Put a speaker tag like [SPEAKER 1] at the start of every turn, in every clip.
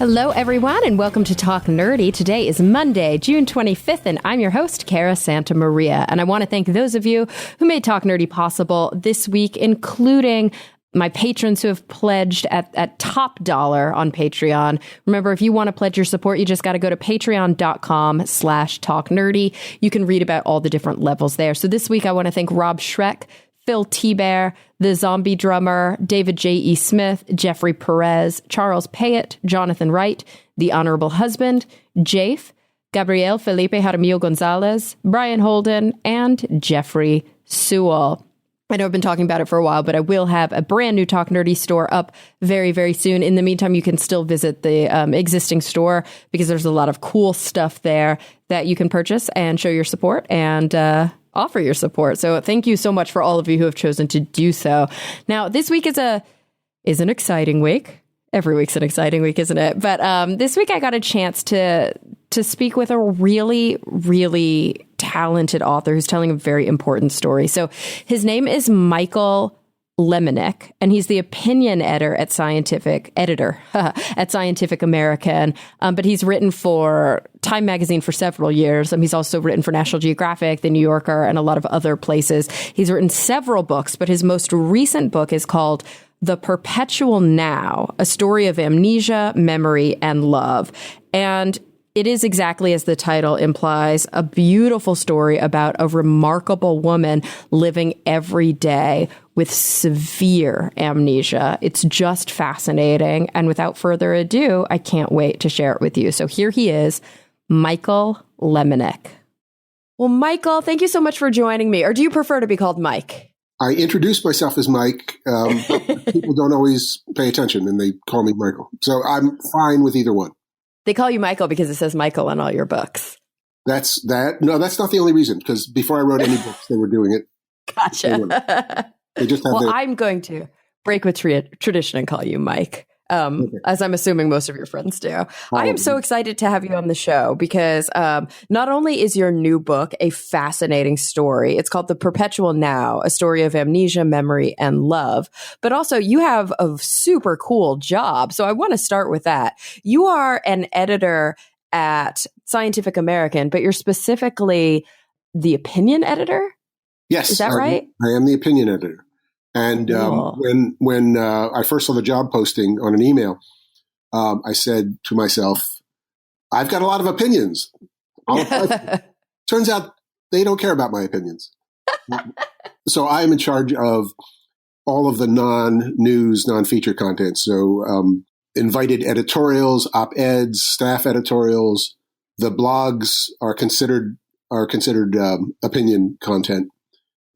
[SPEAKER 1] Hello, everyone, and welcome to Talk Nerdy. Today is Monday, June 25th, and I'm your host, Cara Santa Maria. And I want to thank those of you who made Talk Nerdy possible this week, including my patrons who have pledged at top dollar on Patreon. Remember, if you want to pledge your support, you just got to go to patreon.com/talknerdy. You can read about all the different levels there. So this week, I want to thank Rob Schreck, Phil T-Bear, The Zombie Drummer, David J.E. Smith, Jeffrey Perez, Charles Payette, Jonathan Wright, The Honorable Husband, Jafe, Gabriel Felipe Jaramillo Gonzalez, Brian Holden, and Jeffrey Sewell. I know I've been talking about it for a while, but I will have a brand new Talk Nerdy store up very, very soon. In the meantime, you can still visit the existing store because there's a lot of cool stuff there that you can purchase and show your support and offer your support. So thank you so much for all of you who have chosen to do so. Now, this week is an exciting week. Every week's an exciting week, isn't it? But this week I got a chance to speak with a really, really talented author who's telling a very important story. So his name is Michael Lemonick, and he's the opinion editor at Scientific American. But he's written for Time Magazine for several years. He's also written for National Geographic, The New Yorker, and a lot of other places. He's written several books, but his most recent book is called The Perpetual Now, a story of amnesia, memory, and love. And it is exactly as the title implies, a beautiful story about a remarkable woman living every day with severe amnesia. It's just fascinating. And without further ado, I can't wait to share it with you. So here he is, Michael Lemonick. Well, Michael, thank you so much for joining me. Or do you prefer to be called Mike?
[SPEAKER 2] I introduce myself as Mike. People don't always pay attention and they call me Michael. So I'm fine with either one.
[SPEAKER 1] They call you Michael because it says Michael on all your books.
[SPEAKER 2] That's not the only reason, because before I wrote any books, they were doing it.
[SPEAKER 1] Gotcha.
[SPEAKER 2] They just have
[SPEAKER 1] I'm going to break with tradition and call you Mike, as I'm assuming most of your friends do. I am so excited to have you on the show because not only is your new book a fascinating story, it's called The Perpetual Now, a story of amnesia, memory, and love, but also you have a super cool job. So I want to start with that. You are an editor at Scientific American, but you're specifically the opinion editor?
[SPEAKER 2] Yes.
[SPEAKER 1] Is that right?
[SPEAKER 2] I am the opinion editor. And when I first saw the job posting on an email, I said to myself, I've got a lot of opinions. Turns out they don't care about my opinions. So I'm in charge of all of the non-news, non-feature content. So invited editorials, op-eds, staff editorials. The blogs are considered opinion content,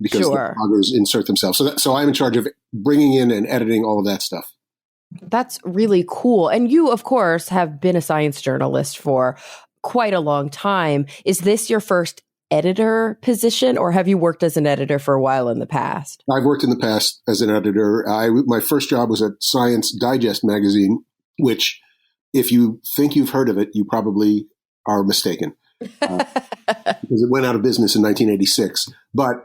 [SPEAKER 2] because the bloggers insert themselves. So I'm in charge of bringing in and editing all of that stuff.
[SPEAKER 1] That's really cool. And you, of course, have been a science journalist for quite a long time. Is this your first editor position, or have you worked as an editor for a while in the past?
[SPEAKER 2] I've worked in the past as an editor. My first job was at Science Digest magazine, which, if you think you've heard of it, you probably are mistaken. Because it went out of business in 1986. But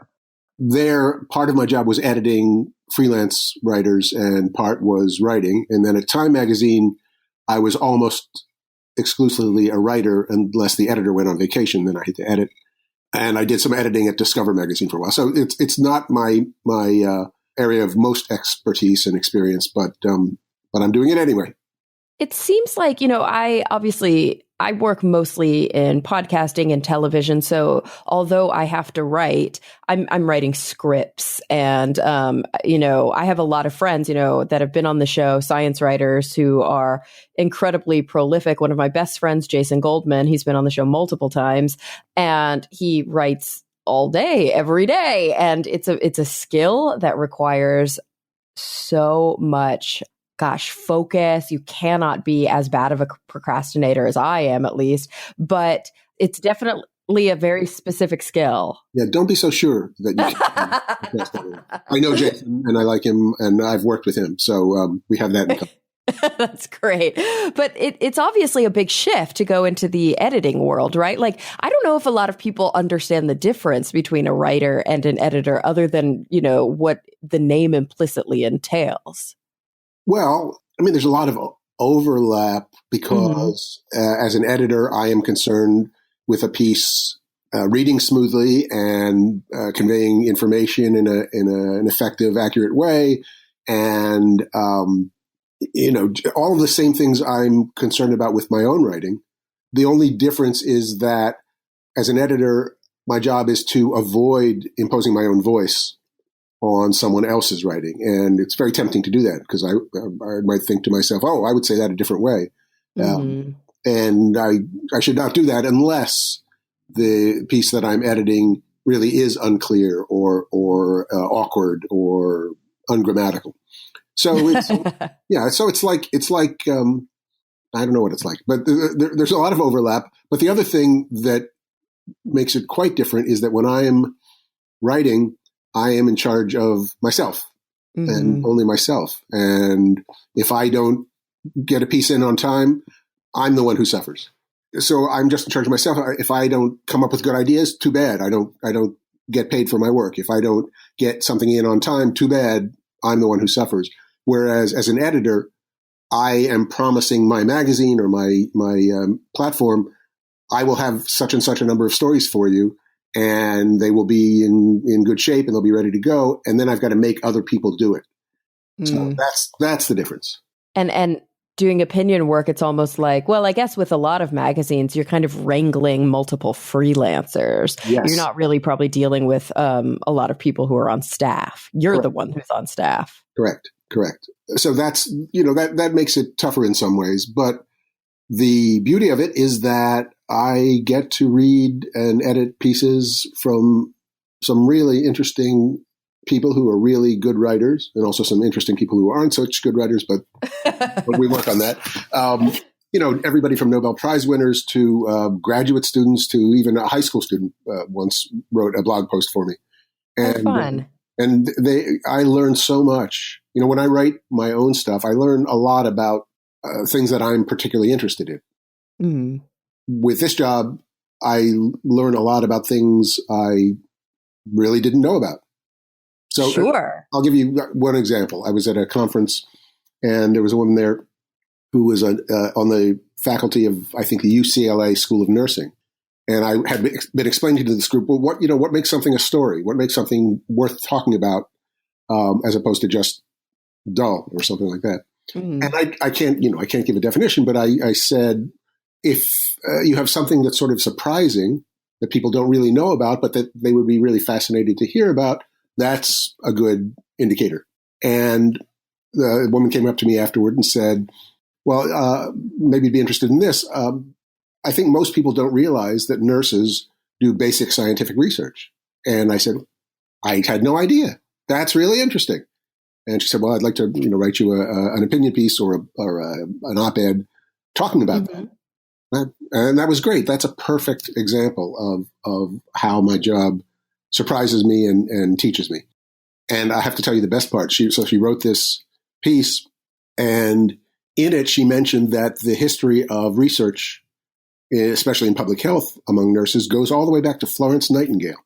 [SPEAKER 2] there, part of my job was editing freelance writers and part was writing. And then at Time Magazine, I was almost exclusively a writer unless the editor went on vacation. Then I had to edit. And I did some editing at Discover Magazine for a while. So it's not my area of most expertise and experience, but I'm doing it anyway.
[SPEAKER 1] It seems like, I work mostly in podcasting and television. So although I have to write, I'm writing scripts. And, I have a lot of friends, that have been on the show, science writers who are incredibly prolific. One of my best friends, Jason Goldman, he's been on the show multiple times, and he writes all day, every day. And it's a skill that requires so much focus. You cannot be as bad of a procrastinator as I am, at least, but it's definitely a very specific skill.
[SPEAKER 2] Yeah, don't be so sure that you can. I know Jason and I like him and I've worked with him. So we have that in common.
[SPEAKER 1] That's great. But it's obviously a big shift to go into the editing world, right? Like, I don't know if a lot of people understand the difference between a writer and an editor other than, what the name implicitly entails.
[SPEAKER 2] Well, there's a lot of overlap because as an editor, I am concerned with a piece reading smoothly and conveying information in an effective, accurate way. And, all of the same things I'm concerned about with my own writing. The only difference is that as an editor, my job is to avoid imposing my own voice on someone else's writing. And it's very tempting to do that because I might think to myself, oh, I would say that a different way. And I should not do that unless the piece that I'm editing really is unclear or awkward or ungrammatical. So it's So it's like I don't know what it's like, but there's a lot of overlap. But the other thing that makes it quite different is that when I am writing, I am in charge of myself and only myself. And if I don't get a piece in on time, I'm the one who suffers. So I'm just in charge of myself. If I don't come up with good ideas, too bad. I don't get paid for my work. If I don't get something in on time, too bad. I'm the one who suffers. Whereas as an editor, I am promising my magazine or my platform, I will have such and such a number of stories for you, and they will be in good shape and they'll be ready to go. And then I've got to make other people do it. So that's the difference.
[SPEAKER 1] And doing opinion work, it's almost like, well, I guess with a lot of magazines, you're kind of wrangling multiple freelancers.
[SPEAKER 2] Yes.
[SPEAKER 1] You're not really probably dealing with a lot of people who are on staff. You're the one who's on staff.
[SPEAKER 2] Correct. So that's, that makes it tougher in some ways. But the beauty of it is that I get to read and edit pieces from some really interesting people who are really good writers, and also some interesting people who aren't such good writers, but we work on that. Everybody from Nobel Prize winners to graduate students to even a high school student once wrote a blog post for me. And,
[SPEAKER 1] fun.
[SPEAKER 2] And I learned so much. When I write my own stuff, I learn a lot about things that I'm particularly interested in. With this job, I learn a lot about things I really didn't know about. So
[SPEAKER 1] sure.
[SPEAKER 2] I'll give you one example. I was at a conference, and there was a woman there who was on the faculty of, I think, the UCLA School of Nursing. And I had been explaining to this group, well, what makes something a story? What makes something worth talking about, as opposed to just dull or something like that? And I can't give a definition, but I said, if you have something that's sort of surprising that people don't really know about, but that they would be really fascinated to hear about, that's a good indicator. And the woman came up to me afterward and said, well, maybe you'd be interested in this. I think most people don't realize that nurses do basic scientific research. And I said, I had no idea. That's really interesting. And she said, well, I'd like to write you an opinion piece or an op-ed talking about that. And that was great. That's a perfect example of how my job surprises me and teaches me. And I have to tell you the best part. She wrote this piece, and in it she mentioned that the history of research, especially in public health among nurses, goes all the way back to Florence Nightingale.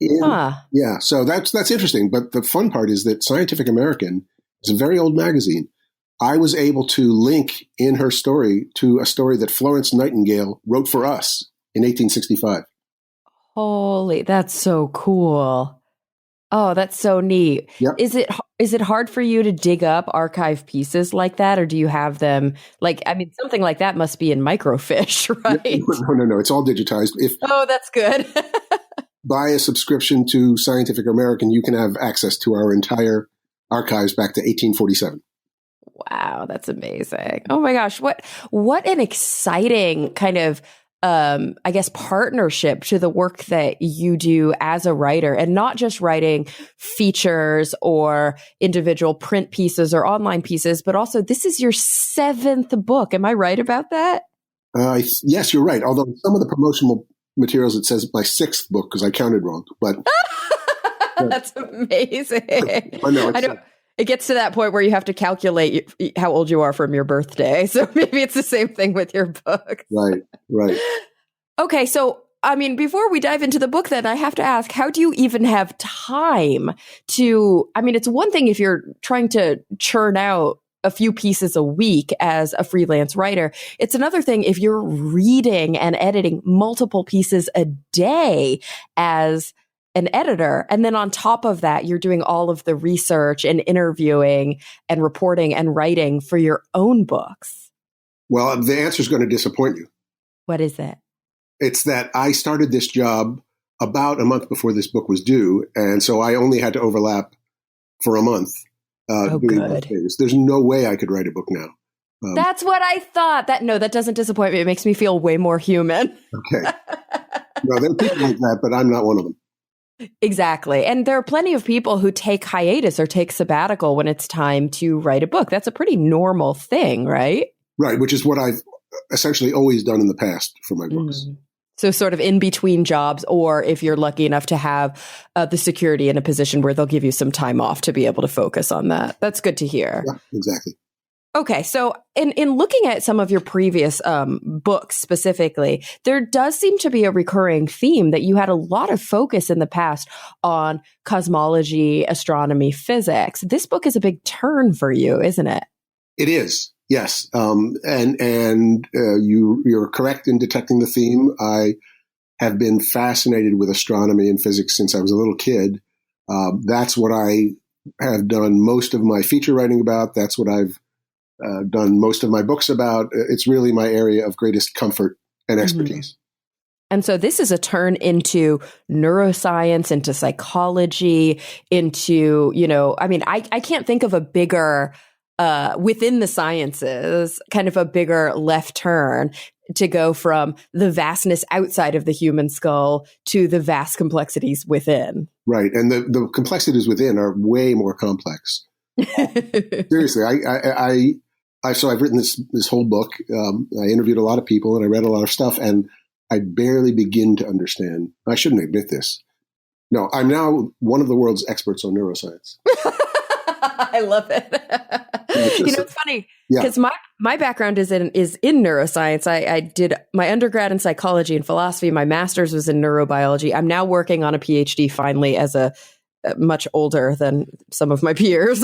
[SPEAKER 2] Yeah, so that's interesting. But the fun part is that Scientific American is a very old magazine. I was able to link in her story to a story that Florence Nightingale wrote for us in 1865.
[SPEAKER 1] Holy, that's so cool. Oh, that's so neat. Yep. Is it hard for you to dig up archive pieces like that, or do you have them? Something like that must be in microfiche, right?
[SPEAKER 2] No. It's all digitized.
[SPEAKER 1] Oh, that's good.
[SPEAKER 2] Buy a subscription to Scientific American, you can have access to our entire archives back to 1847.
[SPEAKER 1] Wow, that's amazing. Oh my gosh, what an exciting kind of partnership to the work that you do as a writer, and not just writing features or individual print pieces or online pieces, but also this is your 7th book. Am I right about that?
[SPEAKER 2] Yes, you're right. Although some of the promotional materials, it says my 6th book because I counted wrong. But
[SPEAKER 1] that's amazing. I know. It gets to that point where you have to calculate how old you are from your birthday. So maybe it's the same thing with your book.
[SPEAKER 2] Right.
[SPEAKER 1] Okay. So, before we dive into the book, then I have to ask, how do you even have time to, it's one thing if you're trying to churn out a few pieces a week as a freelance writer. It's another thing if you're reading and editing multiple pieces a day as an editor. And then on top of that, you're doing all of the research and interviewing and reporting and writing for your own books.
[SPEAKER 2] Well, the answer is going to disappoint you.
[SPEAKER 1] What is it?
[SPEAKER 2] It's that I started this job about a month before this book was due. And so I only had to overlap for a month.
[SPEAKER 1] Good.
[SPEAKER 2] There's no way I could write a book now.
[SPEAKER 1] That's what I thought. That doesn't disappoint me. It makes me feel way more human.
[SPEAKER 2] Okay. No, there are people like that, but I'm not one of them.
[SPEAKER 1] Exactly. And there are plenty of people who take hiatus or take sabbatical when it's time to write a book. That's a pretty normal thing, right?
[SPEAKER 2] Right, which is what I've essentially always done in the past for my books.
[SPEAKER 1] Mm. So sort of in between jobs, or if you're lucky enough to have the security in a position where they'll give you some time off to be able to focus on that. That's good to hear.
[SPEAKER 2] Yeah, exactly.
[SPEAKER 1] Okay, so in looking at some of your previous books specifically, there does seem to be a recurring theme that you had a lot of focus in the past on cosmology, astronomy, physics. This book is a big turn for you, isn't it?
[SPEAKER 2] It is, yes. You're correct in detecting the theme. I have been fascinated with astronomy and physics since I was a little kid. That's what I have done most of my feature writing about. That's what I've done most of my books about. It's really my area of greatest comfort and expertise.
[SPEAKER 1] Mm-hmm. And so this is a turn into neuroscience, into psychology, into, I can't think of a bigger, within the sciences, kind of a bigger left turn to go from the vastness outside of the human skull to the vast complexities within.
[SPEAKER 2] Right. And the complexities within are way more complex. Seriously, so I've written this whole book. I interviewed a lot of people and I read a lot of stuff, and I barely begin to understand. I shouldn't admit this. No, I'm now one of the world's experts on neuroscience.
[SPEAKER 1] I love it. It's funny because my background is in neuroscience. I did my undergrad in psychology and philosophy. My master's was in neurobiology. I'm now working on a PhD finally as a much older than some of my peers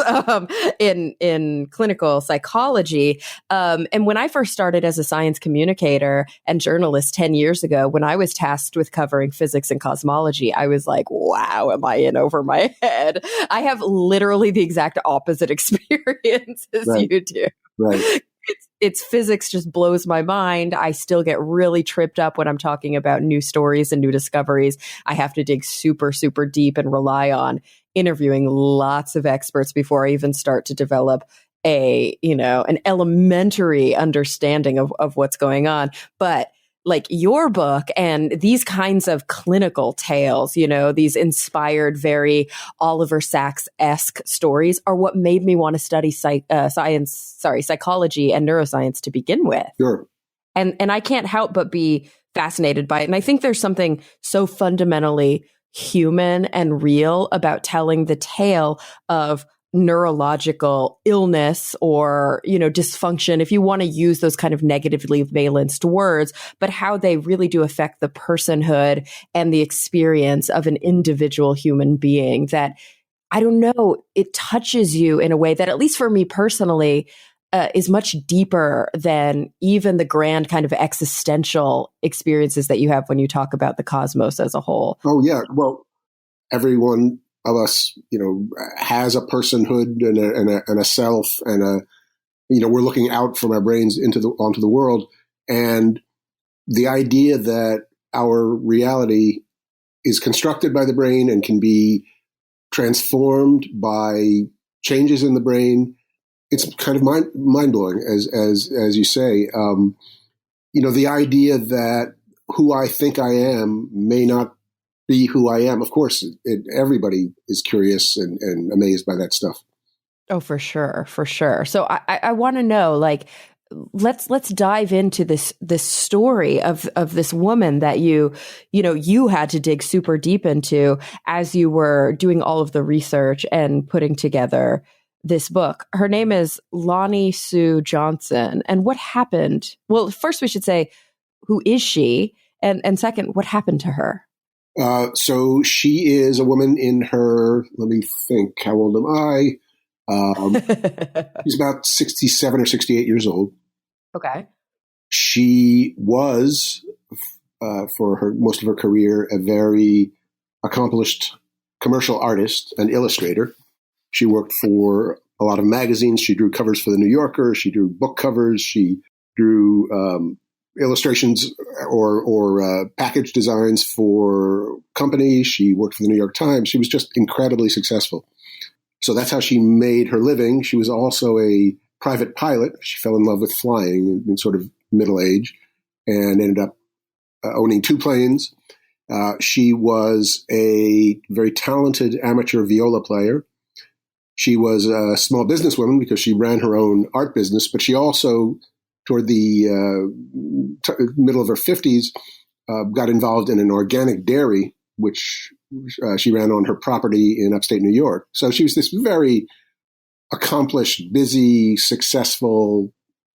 [SPEAKER 1] in clinical psychology. And when I first started as a science communicator and journalist 10 years ago, when I was tasked with covering physics and cosmology, I was like, wow, am I in over my head? I have literally the exact opposite experience as you do.
[SPEAKER 2] Right.
[SPEAKER 1] It's physics just blows my mind. I still get really tripped up when I'm talking about new stories and new discoveries. I have to dig super, super deep and rely on interviewing lots of experts before I even start to develop an elementary understanding of what's going on. But like your book and these kinds of clinical tales, these inspired, very Oliver Sacks-esque stories are what made me want to study psychology and neuroscience to begin with.
[SPEAKER 2] Sure.
[SPEAKER 1] And I can't help but be fascinated by it. And I think there's something so fundamentally human and real about telling the tale of neurological illness or, dysfunction, if you want to use those kind of negatively valenced words, but how they really do affect the personhood and the experience of an individual human being that, I don't know, it touches you in a way that, at least for me personally, is much deeper than even the grand kind of existential experiences that you have when you talk about the cosmos as a whole.
[SPEAKER 2] Oh, yeah. Well, everyone of us, has a personhood and a self, and we're looking out from our brains onto the world, and the idea that our reality is constructed by the brain and can be transformed by changes in the brain. It's kind of mind blowing, as you say. The idea that who I think I am may not be who I am. Of course, everybody is curious and amazed by that stuff.
[SPEAKER 1] Oh, for sure. For sure. So I want to know, let's dive into this story of this woman that you had to dig super deep into as you were doing all of the research and putting together this book. Her name is Lonnie Sue Johnson. And what happened? Well, first we should say, who is she? And second, what happened to her?
[SPEAKER 2] So she is a woman in her, let me think, how old am I? She's about 67 or 68 years old.
[SPEAKER 1] Okay.
[SPEAKER 2] She was, for most of her career, a very accomplished commercial artist and illustrator. She worked for a lot of magazines. She drew covers for the New Yorker. She drew book covers. She drew illustrations or package designs for companies. She worked for the New York Times. She was just incredibly successful. So that's how she made her living. She was also a private pilot. She fell in love with flying in sort of middle age and ended up owning 2 planes. She was a very talented amateur viola player. She was a small businesswoman because she ran her own art business, but she also, toward the middle of her 50s, got involved in an organic dairy, which she ran on her property in upstate New York. So she was this very accomplished, busy, successful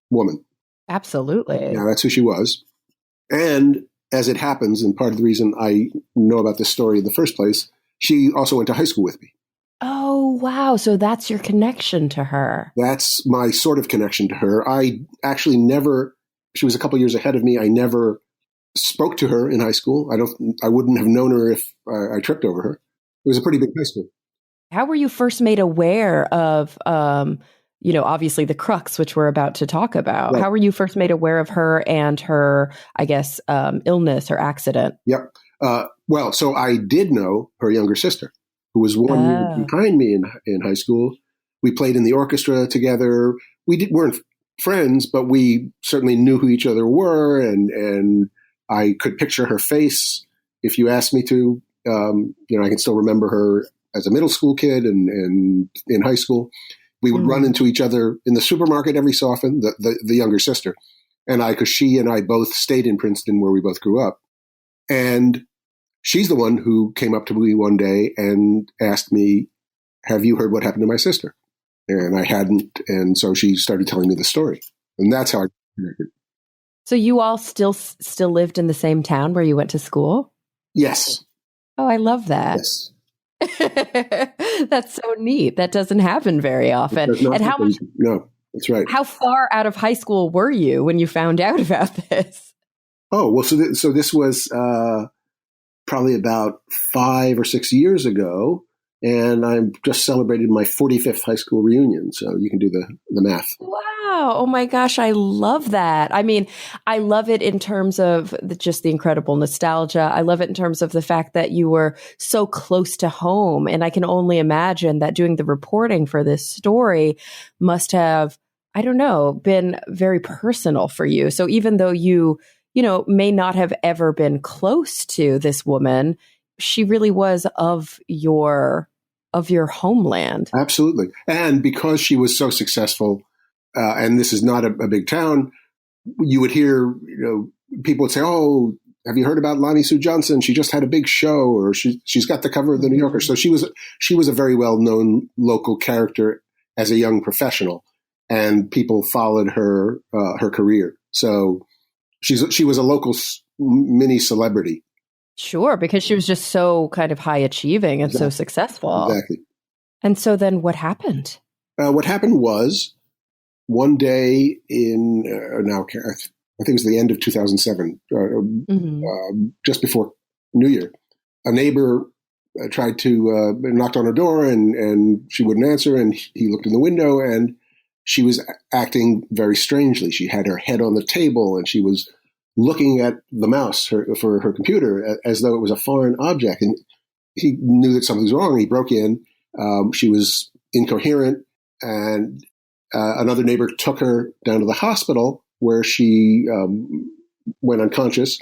[SPEAKER 2] woman.
[SPEAKER 1] Absolutely.
[SPEAKER 2] Yeah, that's who she was. And as it happens, and part of the reason I know about this story in the first place, she also went to high school with me.
[SPEAKER 1] Oh, wow. So that's your connection to her.
[SPEAKER 2] That's my sort of connection to her. I actually never, she was a couple years ahead of me. I never spoke to her in high school. I wouldn't have known her if I tripped over her. It was a pretty big high school.
[SPEAKER 1] How were you first made aware of, obviously the crux, which we're about to talk about?
[SPEAKER 2] Right.
[SPEAKER 1] How were you first made aware of her and her, I guess, illness or accident?
[SPEAKER 2] Yep. Well, so I did know her younger sister, who was 1 year behind me in high school. We played in the orchestra together. We weren't friends, but we certainly knew who each other were, and I could picture her face if you asked me to. I can still remember her as a middle school kid and in high school. We would run into each other in the supermarket every so often, the younger sister and I, because she and I both stayed in Princeton where we both grew up. And she's the one who came up to me one day and asked me, "Have you heard what happened to my sister?" And I hadn't. And so she started telling me the story. And that's how I connected.
[SPEAKER 1] So you all still lived in the same town where you went to school?
[SPEAKER 2] Yes.
[SPEAKER 1] Oh, I love that.
[SPEAKER 2] Yes.
[SPEAKER 1] That's so neat. That doesn't happen very often. And how much?
[SPEAKER 2] No, that's right.
[SPEAKER 1] How far out of high school were you when you found out about this?
[SPEAKER 2] Oh, well, so this was probably about 5 or 6 years ago, and I just celebrated my 45th high school reunion. So you can do the math.
[SPEAKER 1] Wow. Oh my gosh. I love that. I mean, I love it in terms of just the incredible nostalgia. I love it in terms of the fact that you were so close to home. And I can only imagine that doing the reporting for this story must have, I don't know, been very personal for you. So even though you may not have ever been close to this woman, she really was of your homeland.
[SPEAKER 2] Absolutely. And because she was so successful, and this is not a big town, you would hear, people would say, "Oh, have you heard about Lonnie Sue Johnson? She just had a big show," or she's got the cover of the New Yorker. So she was a very well-known local character as a young professional, and people followed her career. So she was a local mini celebrity.
[SPEAKER 1] Sure, because she was just so kind of high achieving and so successful.
[SPEAKER 2] Exactly.
[SPEAKER 1] And so then what happened?
[SPEAKER 2] What happened was one day in, I think it was the end of 2007, just before New Year, a neighbor tried to, knocked on her door and she wouldn't answer. And he looked in the window and she was acting very strangely. She had her head on the table and she was looking at the mouse for her computer as though it was a foreign object. And he knew that something was wrong. He broke in. She was incoherent, and another neighbor took her down to the hospital where she went unconscious.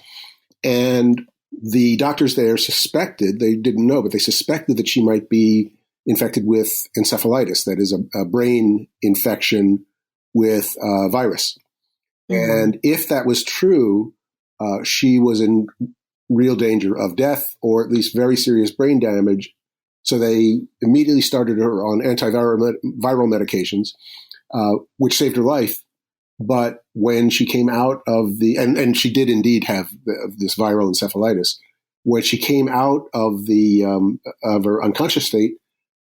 [SPEAKER 2] And the doctors there suspected, they didn't know, but they suspected that she might be infected with encephalitis, that is a brain infection with a virus. And if that was true, she was in real danger of death or at least very serious brain damage. So they immediately started her on antiviral medications, which saved her life. But when she came out of and she did indeed have this viral encephalitis, when she came out of of her unconscious state,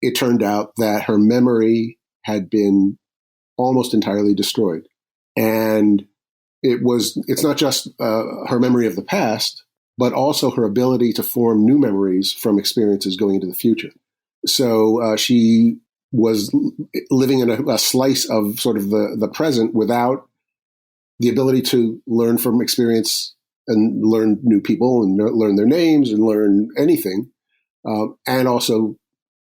[SPEAKER 2] it turned out that her memory had been almost entirely destroyed. And it's not just her memory of the past, but also her ability to form new memories from experiences going into the future. So she was living in a slice of sort of the present without the ability to learn from experience and learn new people and learn their names and learn anything, and also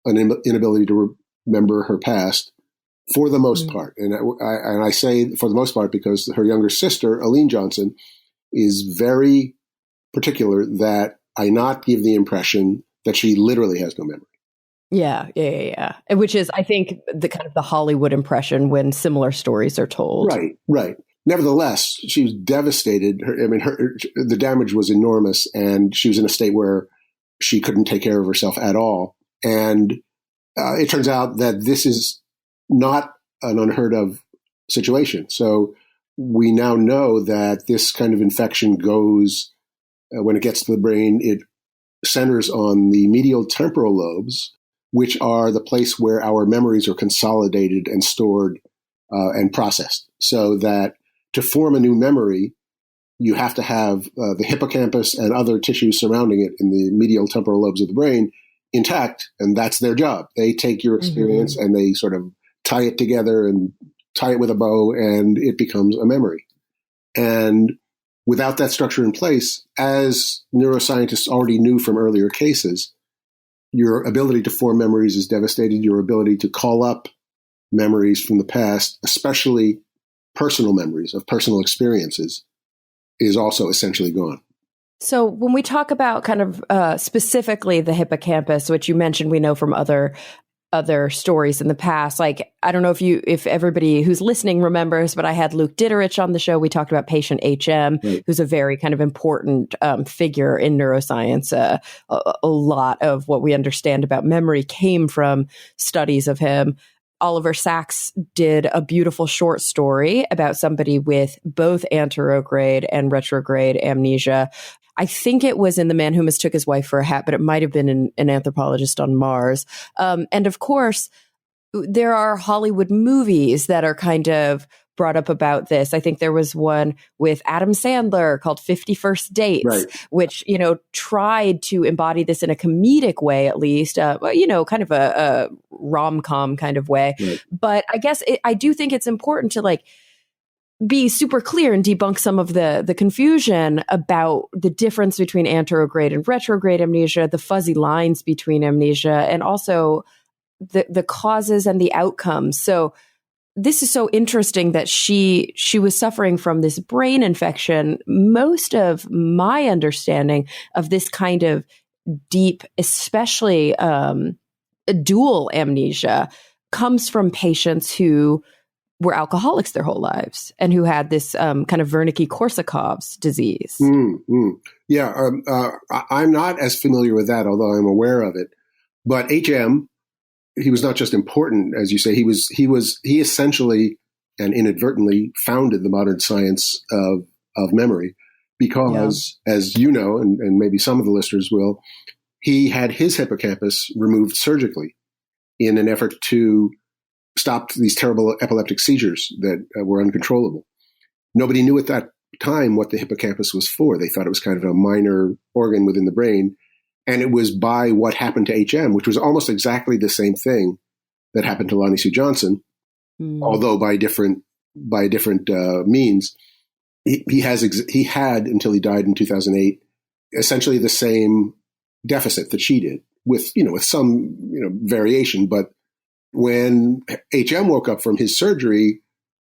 [SPEAKER 2] an inability to remember her past for the most part. And I say for the most part because her younger sister, Aline Johnson, is very particular that I not give the impression that she literally has no memory.
[SPEAKER 1] Yeah. Which is, I think, the kind of the Hollywood impression when similar stories are told.
[SPEAKER 2] Right. Nevertheless, she was devastated. The damage was enormous, and she was in a state where she couldn't take care of herself at all. And it turns out that this is not an unheard of situation. So we now know that this kind of infection goes, when it gets to the brain, it centers on the medial temporal lobes, which are the place where our memories are consolidated and stored and processed. So that to form a new memory, you have to have the hippocampus and other tissues surrounding it in the medial temporal lobes of the brain intact, and that's their job. They take your experience and they sort of tie it together and tie it with a bow, and it becomes a memory. And without that structure in place, as neuroscientists already knew from earlier cases, your ability to form memories is devastated. Your ability to call up memories from the past, especially personal memories of personal experiences, is also essentially gone.
[SPEAKER 1] So when we talk about kind of specifically the hippocampus, which you mentioned we know from other stories in the past, like, I don't know if everybody who's listening remembers, but I had Luke Ditterich on the show. We talked about patient HM, who's a very kind of important figure in neuroscience. A lot of what we understand about memory came from studies of him. Oliver Sacks did a beautiful short story about somebody with both anterograde and retrograde amnesia. I think it was in The Man Who Mistook His Wife for a Hat, but it might have been in An Anthropologist on Mars. And of course, there are Hollywood movies that are kind of brought up about this. I think there was one with Adam Sandler called 50 First Dates, which, tried to embody this in a comedic way, at least, kind of a rom-com kind of way. But I guess I do think it's important to be super clear and debunk some of the confusion about the difference between anterograde and retrograde amnesia, the fuzzy lines between amnesia, and also the causes and the outcomes. So this is so interesting that she was suffering from this brain infection. Most of my understanding of this kind of deep, especially dual amnesia, comes from patients who were alcoholics their whole lives and who had this kind of Wernicke-Korsakoff's disease.
[SPEAKER 2] Yeah, I'm not as familiar with that, although I'm aware of it. But HM, he was not just important, as you say. He essentially and inadvertently founded the modern science of memory, because, as you know, and maybe some of the listeners will, he had his hippocampus removed surgically in an effort to stop these terrible epileptic seizures that were uncontrollable. Nobody knew at that time what the hippocampus was for. They thought it was kind of a minor organ within the brain. And it was by what happened to HM, which was almost exactly the same thing that happened to Lonnie Sue Johnson, although by different means. He had, until he died in 2008, essentially the same deficit that she did, with some variation. But when HM woke up from his surgery,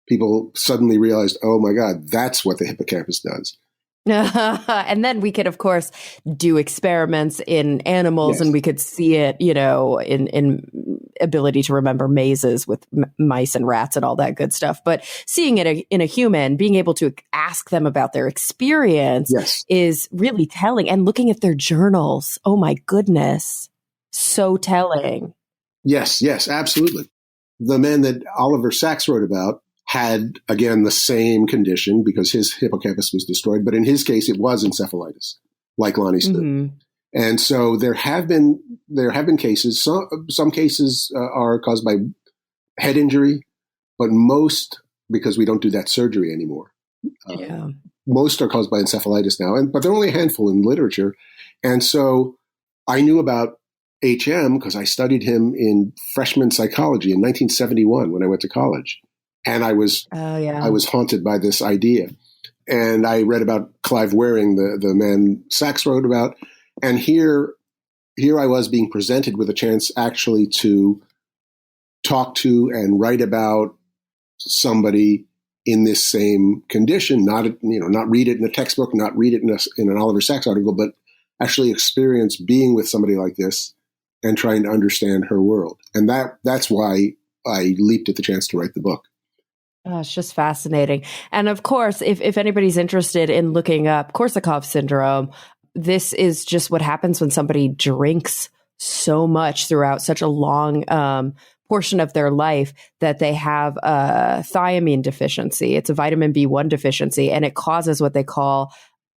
[SPEAKER 2] people suddenly realized, oh my God, that's what the hippocampus does.
[SPEAKER 1] And then we could, of course, do experiments in animals, and we could see it, in ability to remember mazes with mice and rats and all that good stuff. But seeing it in a human, being able to ask them about their experience is really telling. And looking at their journals, oh my goodness, so telling. Yes,
[SPEAKER 2] absolutely. The man that Oliver Sacks wrote about had, again, the same condition because his hippocampus was destroyed. But in his case, it was encephalitis, like Lonnie's. And so there have been cases. Some cases are caused by head injury, but most, because we don't do that surgery anymore. Most are caused by encephalitis now, but there are only a handful in literature. And so I knew about HM because I studied him in freshman psychology in 1971 when I went to college. And I was haunted by this idea. And I read about Clive Waring, the man Sachs wrote about. And here I was being presented with a chance actually to talk to and write about somebody in this same condition, not read it in a textbook, not read it in an Oliver Sacks article, but actually experience being with somebody like this and trying to understand her world. And that's why I leaped at the chance to write the book.
[SPEAKER 1] Oh, it's just fascinating. And of course, if anybody's interested in looking up Korsakoff syndrome, this is just what happens when somebody drinks so much throughout such a long portion of their life that they have a thiamine deficiency. It's a vitamin B1 deficiency, and it causes what they call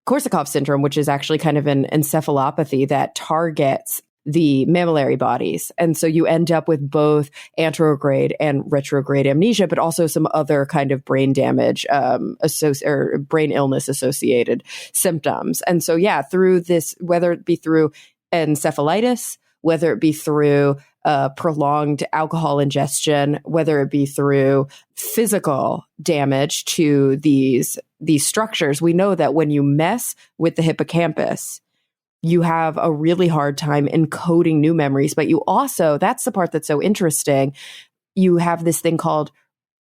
[SPEAKER 1] Korsakoff syndrome, which is actually kind of an encephalopathy that targets the mammillary bodies. And so you end up with both anterograde and retrograde amnesia, but also some other kind of brain damage, or brain illness associated symptoms. And so, through this, whether it be through encephalitis, whether it be through prolonged alcohol ingestion, whether it be through physical damage to these structures, we know that when you mess with the hippocampus, you have a really hard time encoding new memories. But you also, that's the part that's so interesting, you have this thing called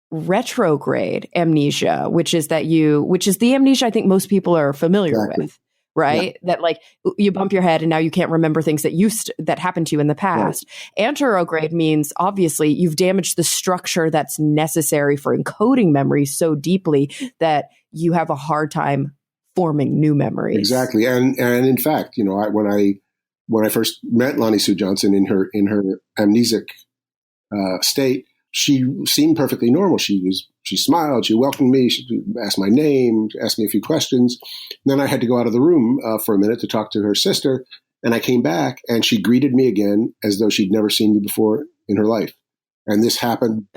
[SPEAKER 1] retrograde amnesia, which is the amnesia I think most people are familiar with, right? Yeah. That like you bump your head and now you can't remember things that happened to you in the past. Right. Anterograde means obviously you've damaged the structure that's necessary for encoding memories so deeply that you have a hard time forming new memories.
[SPEAKER 2] Exactly. And in fact, when I first met Lonnie Sue Johnson in her amnesic state, she seemed perfectly normal. She smiled, she welcomed me, she asked my name, asked me a few questions. And then I had to go out of the room for a minute to talk to her sister. And I came back and she greeted me again as though she'd never seen me before in her life. And this happened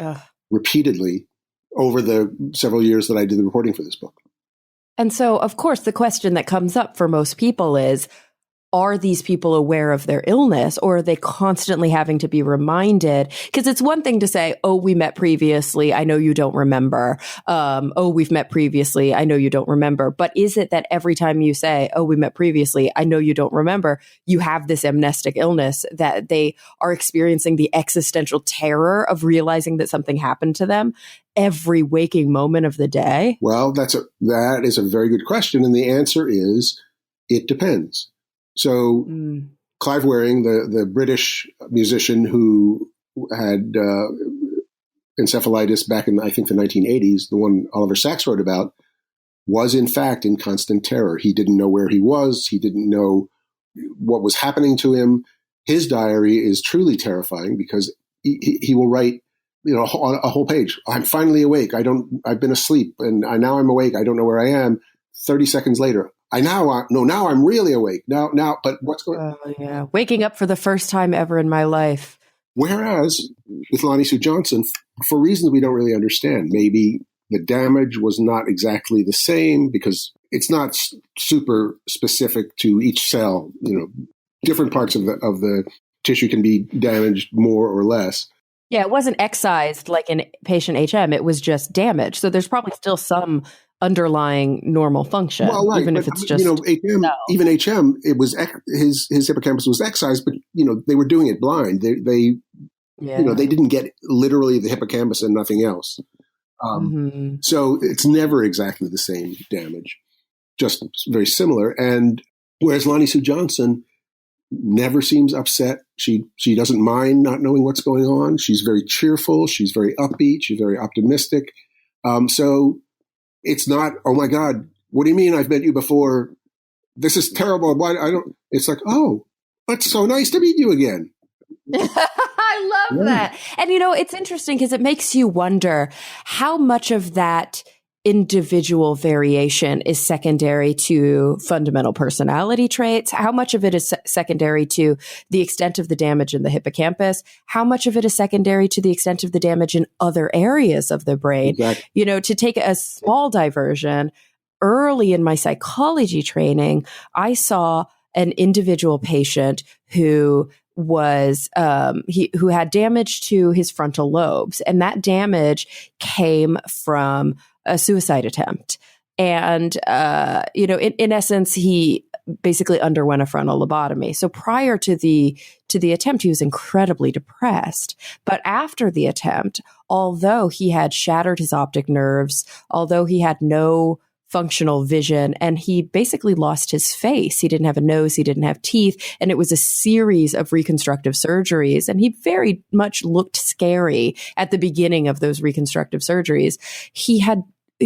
[SPEAKER 2] repeatedly over the several years that I did the reporting for this book.
[SPEAKER 1] And so, of course, the question that comes up for most people is, are these people aware of their illness, or are they constantly having to be reminded? Because it's one thing to say, oh, we met previously, I know you don't remember. Oh, we've met previously, I know you don't remember. But is it that every time you say, oh, we met previously, I know you don't remember, you have this amnestic illness that they are experiencing the existential terror of realizing that something happened to them every waking moment of the day?
[SPEAKER 2] Well, that is a very good question. And the answer is, it depends. So Clive Waring, the British musician who had encephalitis back in, I think, the 1980s, the one Oliver Sacks wrote about, was in fact in constant terror. He didn't know where he was. He didn't know what was happening to him. His diary is truly terrifying because he will write, on a whole page. I'm finally awake. I've been asleep and now I'm awake. I don't know where I am. 30 seconds later, now I'm really awake. Now, but what's going on?
[SPEAKER 1] Oh, yeah. Waking up for the first time ever in my life.
[SPEAKER 2] Whereas with Lonnie Sue Johnson, for reasons we don't really understand, maybe the damage was not exactly the same because it's not super specific to each cell. Different parts of the tissue can be damaged more or less.
[SPEAKER 1] Yeah, it wasn't excised like in patient HM. It was just damage. So there's probably still some underlying normal function, even if it's just
[SPEAKER 2] HM, even HM. It was his hippocampus was excised, but they were doing it blind. They didn't get literally the hippocampus and nothing else. So it's never exactly the same damage, just very similar. And whereas Lonnie Sue Johnson never seems upset. She doesn't mind not knowing what's going on. She's very cheerful. She's very upbeat. She's very optimistic. So it's not, oh my God, what do you mean I've met you before? This is terrible. Why I don't? It's like, oh, it's so nice to meet you again.
[SPEAKER 1] I love that. And it's interesting because it makes you wonder how much of that individual variation is secondary to fundamental personality traits? How much of it is secondary to the extent of the damage in the hippocampus? How much of it is secondary to the extent of the damage in other areas of the brain?
[SPEAKER 2] Exactly.
[SPEAKER 1] You know, to take a small diversion, early in my psychology training, I saw an individual patient who was who had damage to his frontal lobes, and that damage came from a suicide attempt. And in essence, he basically underwent a frontal lobotomy. So prior to the attempt, he was incredibly depressed. But after the attempt, although he had shattered his optic nerves, although he had no functional vision, and he basically lost his face. He didn't have a nose, he didn't have teeth, and it was a series of reconstructive surgeries. And he very much looked scary at the beginning of those reconstructive surgeries. He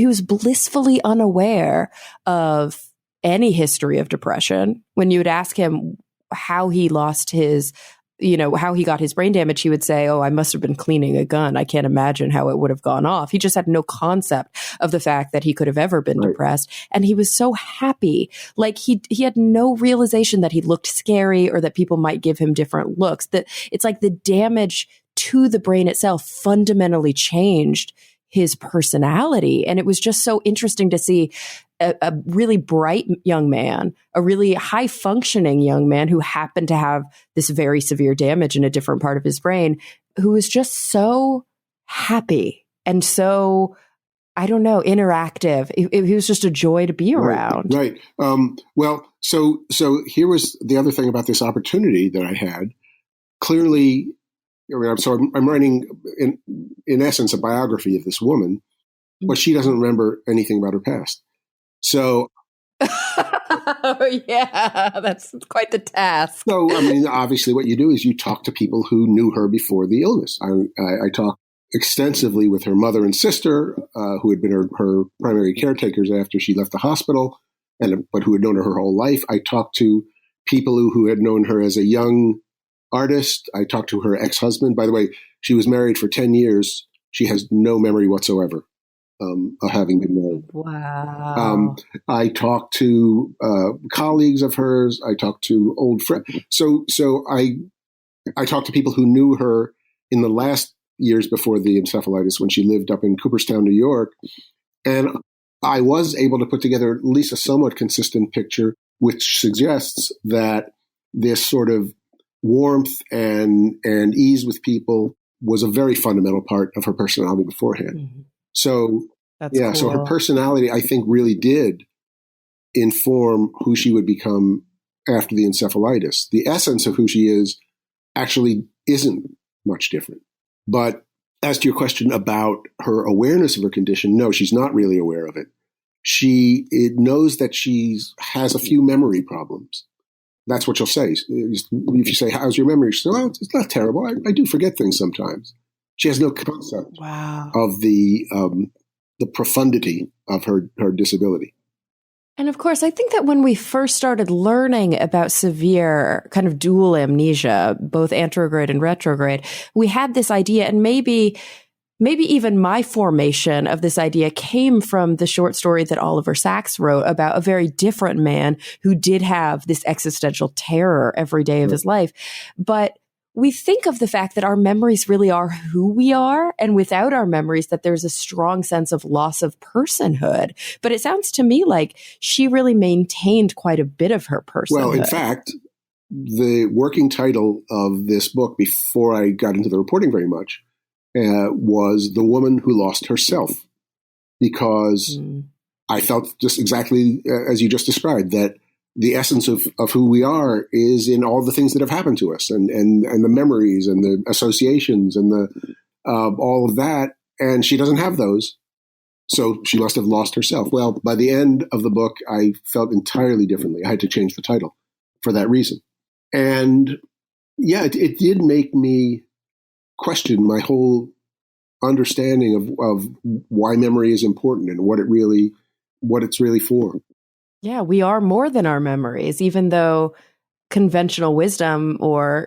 [SPEAKER 1] was blissfully unaware of any history of depression. When you would ask him how he lost his how he got his brain damage, he would say, "Oh, I must have been cleaning a gun. I can't imagine how it would have gone off." He just had no concept of the fact that he could have ever been depressed. And he was so happy. Like he had no realization that he looked scary or that people might give him different looks. That it's like the damage to the brain itself fundamentally changed his personality. And it was just so interesting to see a really bright young man, a really high functioning young man who happened to have this very severe damage in a different part of his brain, who was just so happy and so, I don't know, interactive. He was just a joy to be around.
[SPEAKER 2] Right. So here was the other thing about this opportunity that I had. Clearly, I'm writing in essence a biography of this woman, but she doesn't remember anything about her past. So,
[SPEAKER 1] oh, yeah, that's quite the task.
[SPEAKER 2] So, I mean, obviously what you do is you talk to people who knew her before the illness. I talked extensively with her mother and sister, who had been her primary caretakers after she left the hospital, but who had known her whole life. I talked to people who had known her as a young artist. I talked to her ex-husband. By the way, she was married for 10 years. She has no memory whatsoever of having been married.
[SPEAKER 1] Wow.
[SPEAKER 2] I talked to colleagues of hers. I talked to old friends. So I talked to people who knew her in the last years before the encephalitis, when she lived up in Cooperstown, New York. And I was able to put together at least a somewhat consistent picture, which suggests that this sort of warmth and ease with people was a very fundamental part of her personality beforehand. Mm-hmm. So, cool. So her personality, I think, really did inform who she would become after the encephalitis. The essence of who she is actually isn't much different. But as to your question about her awareness of her condition, no, she's not really aware of it. It knows that she has a few memory problems. That's what she'll say. If you say, "How's your memory?" She'll say, "Oh, it's not terrible. I do forget things sometimes." She has no concept of the profundity of her disability.
[SPEAKER 1] And of course, I think that when we first started learning about severe kind of dual amnesia, both anterograde and retrograde, we had this idea, and maybe even my formation of this idea came from the short story that Oliver Sacks wrote about a very different man who did have this existential terror every day of his life. But we think of the fact that our memories really are who we are, and without our memories, that there's a strong sense of loss of personhood. But it sounds to me like she really maintained quite a bit of her personhood.
[SPEAKER 2] Well, in fact, the working title of this book, before I got into the reporting very much, was "The Woman Who Lost Herself," because I felt just exactly as you just described, that the essence of who we are is in all the things that have happened to us, and the memories and the associations and the all of that. And she doesn't have those, so she must have lost herself. Well, by the end of the book, I felt entirely differently. I had to change the title for that reason. And yeah, it did make me question my whole understanding of why memory is important and what it's really for.
[SPEAKER 1] Yeah, we are more than our memories, even though conventional wisdom or,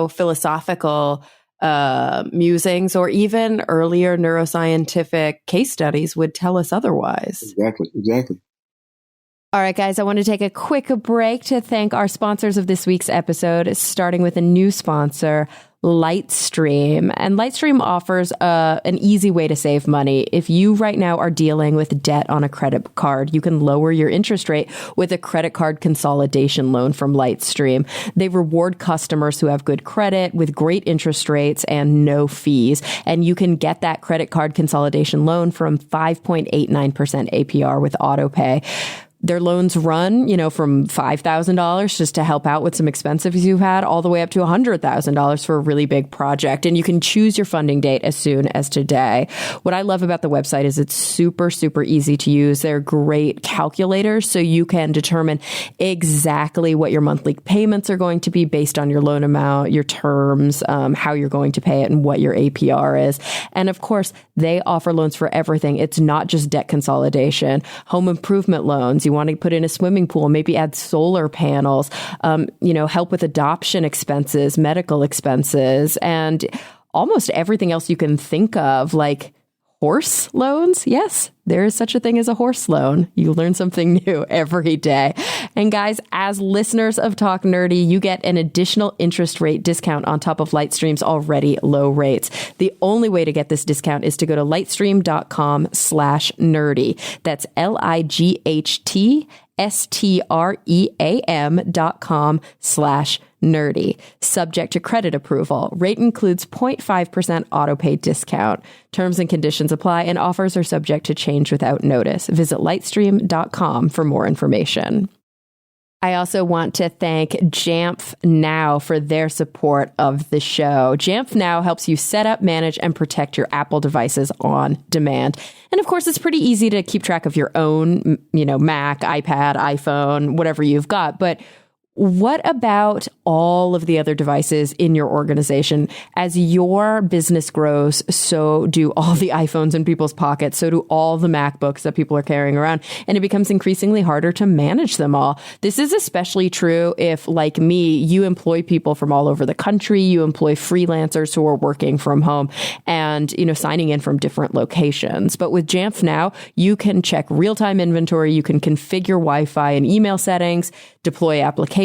[SPEAKER 1] philosophical musings or even earlier neuroscientific case studies would tell us otherwise.
[SPEAKER 2] Exactly.
[SPEAKER 1] All right, guys, I want to take a quick break to thank our sponsors of this week's episode, starting with a new sponsor, Lightstream. And Lightstream offers an easy way to save money. If you right now are dealing with debt on a credit card, you can lower your interest rate with a credit card consolidation loan from Lightstream. They reward customers who have good credit with great interest rates and no fees. And you can get that credit card consolidation loan from 5.89% APR with AutoPay. Their loans run, from $5,000 just to help out with some expenses you've had all the way up to $100,000 for a really big project. And you can choose your funding date as soon as today. What I love about the website is it's super, super easy to use. They're great calculators, so you can determine exactly what your monthly payments are going to be based on your loan amount, your terms, how you're going to pay it, and what your APR is. And of course, they offer loans for everything. It's not just debt consolidation, home improvement loans. You want to put in a swimming pool, maybe add solar panels, help with adoption expenses, medical expenses, and almost everything else you can think of, like horse loans. Yes, there is such a thing as a horse loan. You learn something new every day. And guys, as listeners of Talk Nerdy, you get an additional interest rate discount on top of Lightstream's already low rates. The only way to get this discount is to go to lightstream.com/nerdy. That's lightstream.com/nerdy. Subject to credit approval. Rate includes 0.5% autopay discount. Terms and conditions apply, and offers are subject to change without notice. Visit lightstream.com for more information. I also want to thank Jamf Now for their support of the show. Jamf Now helps you set up, manage, and protect your Apple devices on demand. And of course, it's pretty easy to keep track of your own, Mac, iPad, iPhone, whatever you've got. But what about all of the other devices in your organization? As your business grows, so do all the iPhones in people's pockets. So do all the MacBooks that people are carrying around. And it becomes increasingly harder to manage them all. This is especially true if, like me, you employ people from all over the country. You employ freelancers who are working from home and, signing in from different locations. But with Jamf Now, you can check real-time inventory. You can configure Wi-Fi and email settings, deploy applications.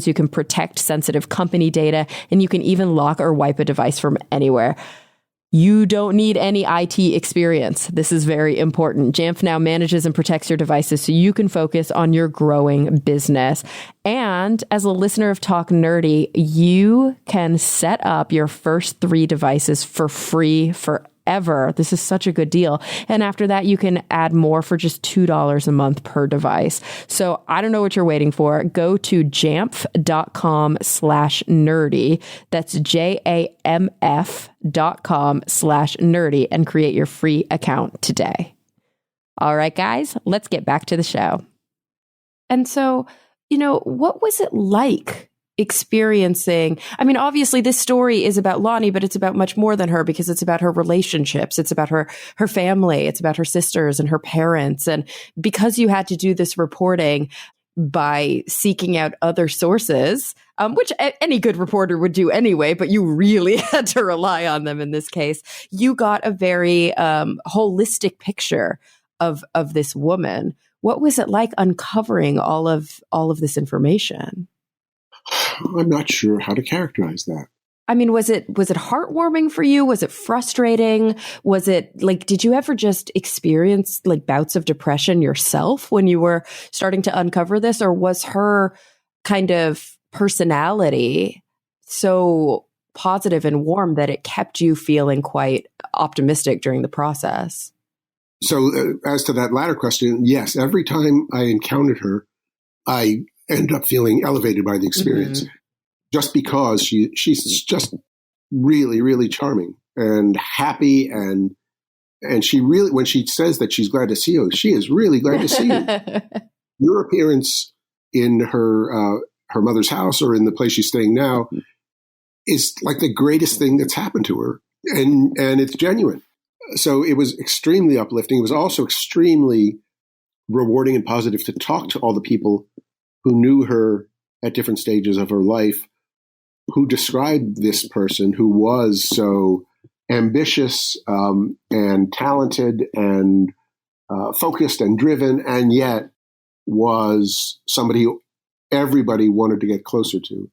[SPEAKER 1] You can protect sensitive company data, and you can even lock or wipe a device from anywhere. You don't need any IT experience. This is very important. Jamf Now manages and protects your devices so you can focus on your growing business. And as a listener of Talk Nerdy, you can set up your first 3 devices for free forever. This is such a good deal. And after that, you can add more for just $2 a month per device. So I don't know what you're waiting for. Go to jamf.com/nerdy. That's JAMF.com/nerdy and create your free account today. All right, guys, let's get back to the show. And so, what was it like experiencing? I mean, obviously this story is about Lonnie, but it's about much more than her, because it's about her relationships. It's about her family. It's about her sisters and her parents. And because you had to do this reporting by seeking out other sources, which any good reporter would do anyway, but you really had to rely on them in this case, you got a very holistic picture of this woman. What was it like uncovering all of this information?
[SPEAKER 2] I'm not sure how to characterize that.
[SPEAKER 1] I mean, was it heartwarming for you? Was it frustrating? Was it did you ever just experience bouts of depression yourself when you were starting to uncover this? Or was her kind of personality so positive and warm that it kept you feeling quite optimistic during the process?
[SPEAKER 2] So as to that latter question, yes, every time I encountered her, I end up feeling elevated by the experience, just because she's just really, really charming and happy. And she really, when she says that she's glad to see you, she is really glad to see you. Your appearance in her mother's house or in the place she's staying now is like the greatest thing that's happened to her. And it's genuine. So it was extremely uplifting. It was also extremely rewarding and positive to talk to all the people who knew her at different stages of her life, who described this person who was so ambitious and talented and focused and driven, and yet was somebody who everybody wanted to get closer to.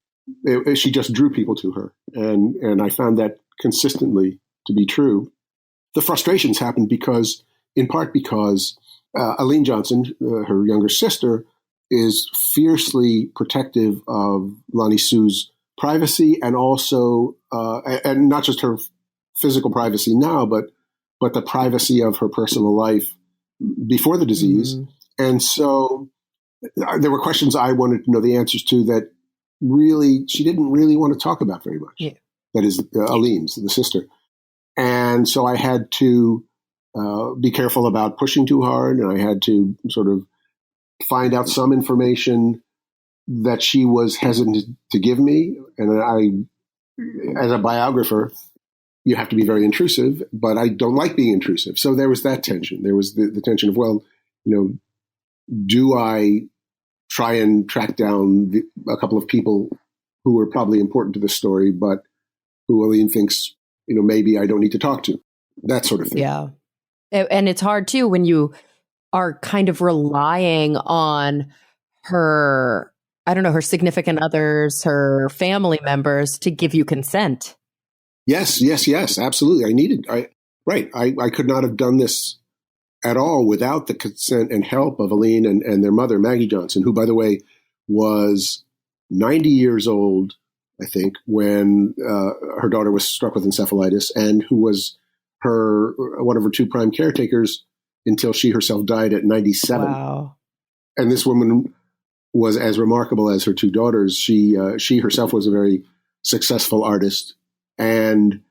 [SPEAKER 2] She just drew people to her, and I found that consistently to be true. The frustrations happened in part because Aline Johnson, her younger sister, is fiercely protective of Lonnie Sue's privacy, and also, and not just her physical privacy now, but the privacy of her personal life before the disease. Mm-hmm. And so there were questions I wanted to know the answers to that really she didn't really want to talk about very much. Yeah. That is Aline's, the sister. And so I had to be careful about pushing too hard, and I had to sort of find out some information that she was hesitant to give me. And I, as a biographer, you have to be very intrusive, but I don't like being intrusive. So there was that tension. There was the tension of, well, do I try and track down a couple of people who are probably important to the story, but who Aline thinks, maybe I don't need to talk to, that sort of thing.
[SPEAKER 1] Yeah. And it's hard too, when you are kind of relying on her, her significant others, her family members to give you consent.
[SPEAKER 2] Yes, absolutely. I could not have done this at all without the consent and help of Aline and their mother, Maggie Johnson, who, by the way, was 90 years old, I think, when her daughter was struck with encephalitis, and who was one of her two prime caretakers until she herself died at 97.
[SPEAKER 1] Wow.
[SPEAKER 2] And this woman was as remarkable as her two daughters. She herself was a very successful artist. And,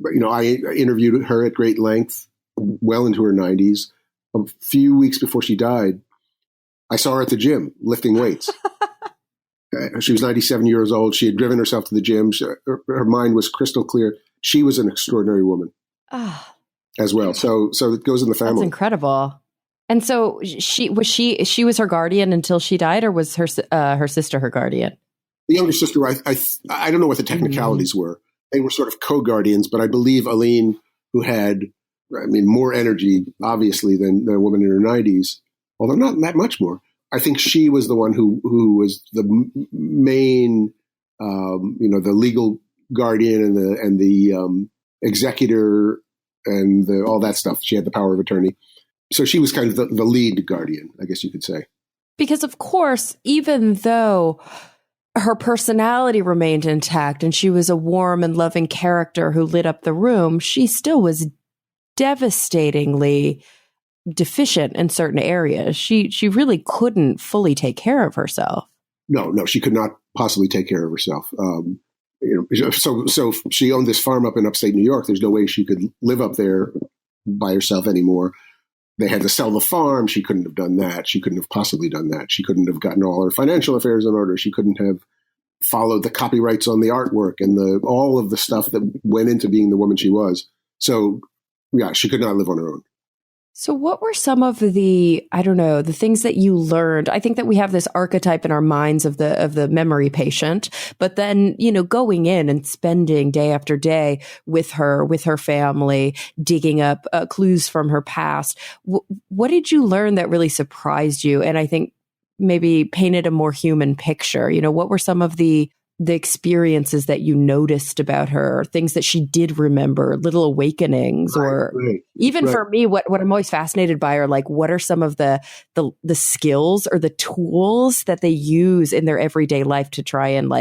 [SPEAKER 2] I interviewed her at great length, well into her 90s. A few weeks before she died, I saw her at the gym lifting weights. She was 97 years old. She had driven herself to the gym. Her mind was crystal clear. She was an extraordinary woman as well. So it goes in the family.
[SPEAKER 1] That's incredible. And so she was her guardian until she died, or was her sister her guardian?
[SPEAKER 2] The younger sister, I don't know what the technicalities were. They were sort of co-guardians, but I believe Aline, who had, more energy, obviously, than a woman in her 90s, although not that much more. I think she was the one who was the main, the legal guardian and the executor and all that stuff. She had the power of attorney. So she was kind of the lead guardian, I guess you could say.
[SPEAKER 1] Because, of course, even though her personality remained intact and she was a warm and loving character who lit up the room, she still was devastatingly deficient in certain areas. She really couldn't fully take care of herself.
[SPEAKER 2] No, she could not possibly take care of herself. So she owned this farm up in upstate New York. There's no way she could live up there by herself anymore. They had to sell the farm. She couldn't have done that. She couldn't have possibly done that. She couldn't have gotten all her financial affairs in order. She couldn't have followed the copyrights on the artwork and all of the stuff that went into being the woman she was. So, yeah, she could not live on her own.
[SPEAKER 1] So what were some of the things that you learned? I think that we have this archetype in our minds of the memory patient, but then, going in and spending day after day with her family, digging up clues from her past. What did you learn that really surprised you? And I think maybe painted a more human picture. What were some of the experiences that you noticed about her, things that she did remember, little awakenings, or even for me, what I'm always fascinated by are like, what are some of the skills or the tools that they use in their everyday life to try and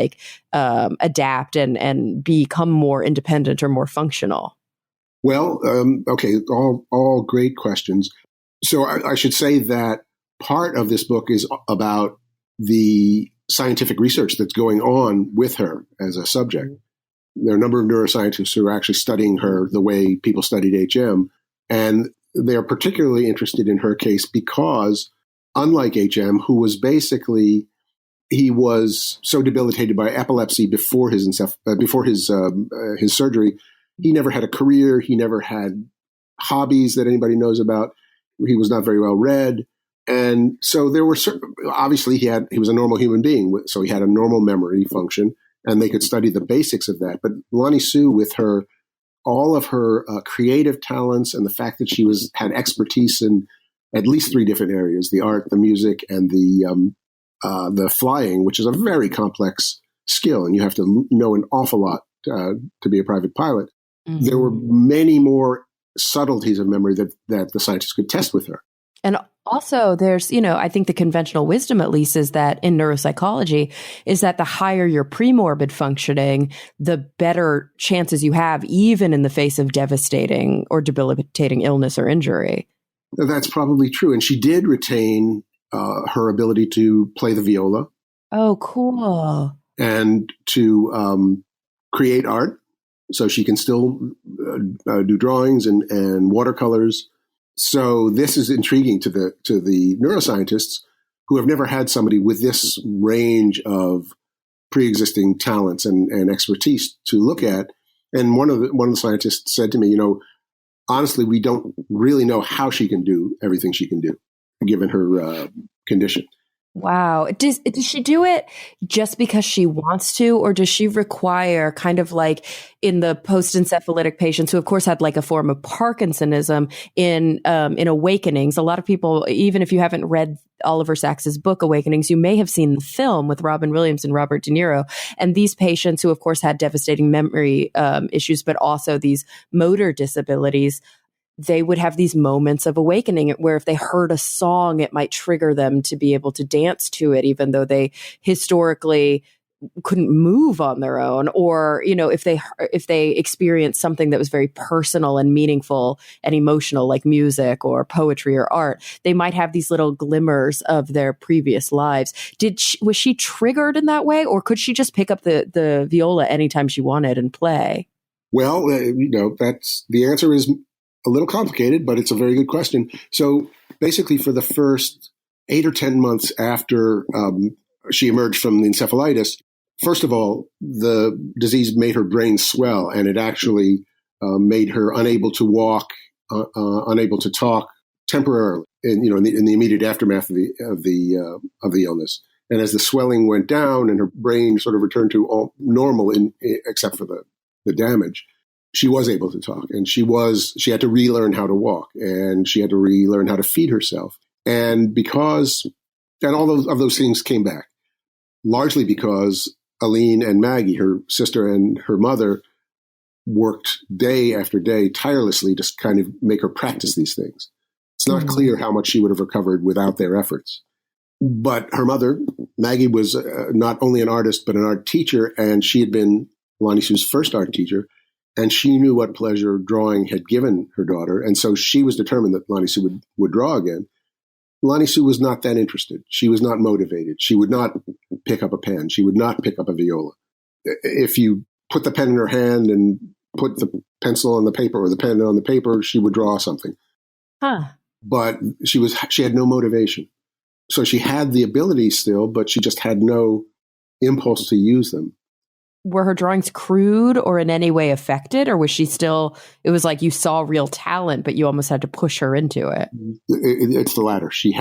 [SPEAKER 1] adapt and become more independent or more functional?
[SPEAKER 2] Well, okay, all great questions. So I should say that part of this book is about the scientific research that's going on with her as a subject. There are a number of neuroscientists who are actually studying her the way people studied HM. And they're particularly interested in her case because, unlike HM, who was basically, he was so debilitated by epilepsy before his surgery, he never had a career. He never had hobbies that anybody knows about. He was not very well read. And so there were obviously he was a normal human being, so he had a normal memory function, and they could study the basics of that. But Lonnie Sue, with all of her creative talents and the fact that she had expertise in at least 3 different areas: the art, the music, and the flying, which is a very complex skill, and you have to know an awful lot to be a private pilot. Mm-hmm. There were many more subtleties of memory that the scientists could test with her.
[SPEAKER 1] And also there's, I think the conventional wisdom, at least, is that in neuropsychology, is that the higher your premorbid functioning, the better chances you have, even in the face of devastating or debilitating illness or injury.
[SPEAKER 2] That's probably true. And she did retain her ability to play the viola.
[SPEAKER 1] Oh, cool.
[SPEAKER 2] And to create art. So she can still do drawings and watercolors. So this is intriguing to the neuroscientists who have never had somebody with this range of pre-existing talents and expertise to look at. And one of the scientists said to me, honestly, we don't really know how she can do everything she can do, given her condition.
[SPEAKER 1] Wow. Does she do it just because she wants to, or does she require, kind of like in the post-encephalitic patients who, of course, had like a form of Parkinsonism in Awakenings? A lot of people, even if you haven't read Oliver Sacks's book, Awakenings, you may have seen the film with Robin Williams and Robert De Niro. And these patients who, of course, had devastating memory issues, but also these motor disabilities, they would have these moments of awakening where if they heard a song, it might trigger them to be able to dance to it, even though they historically couldn't move on their own. Or, if they experienced something that was very personal and meaningful and emotional, like music or poetry or art, they might have these little glimmers of their previous lives. Was she triggered in that way, or could she just pick up the viola anytime she wanted and play?
[SPEAKER 2] Well, that's the answer is a little complicated, but it's a very good question. So basically, for the first 8 or 10 months after she emerged from the encephalitis, first of all, the disease made her brain swell, and it actually made her unable to walk, unable to talk temporarily, in the immediate aftermath of the illness. And as the swelling went down and her brain sort of returned to all normal, except for the damage, she was able to talk, and she had to relearn how to walk, and she had to relearn how to feed herself. And all of those things came back, largely because Aline and Maggie, her sister and her mother, worked day after day tirelessly to kind of make her practice these things. It's not clear how much she would have recovered without their efforts. But her mother, Maggie, was not only an artist, but an art teacher, and she had been Lonnie Sue's first art teacher. And she knew what pleasure drawing had given her daughter. And so she was determined that Lonnie Sue would draw again. Lonnie Sue was not that interested. She was not motivated. She would not pick up a pen. She would not pick up a viola. If you put the pen in her hand and put the pencil on the paper or the pen on the paper, she would draw something.
[SPEAKER 1] Huh.
[SPEAKER 2] But she had no motivation. So she had the ability still, but she just had no impulse to use them.
[SPEAKER 1] Were her drawings crude or in any way affected, or was she still, it was like you saw real talent, but you almost had to push her into it?
[SPEAKER 2] It's the latter. She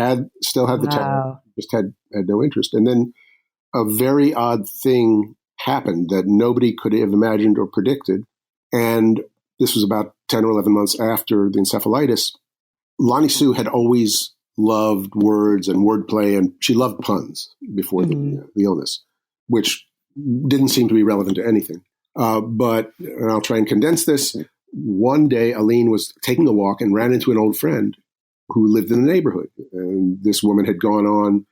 [SPEAKER 2] still had the talent, just had no interest. And then a very odd thing happened that nobody could have imagined or predicted. And this was about 10 or 11 months after the encephalitis. Lonnie Sue had always loved words and wordplay, and she loved puns before the illness, which didn't seem to be relevant to anything. But I'll try and condense this. One day, Aline was taking a walk and ran into an old friend who lived in the neighborhood. And this woman had gone on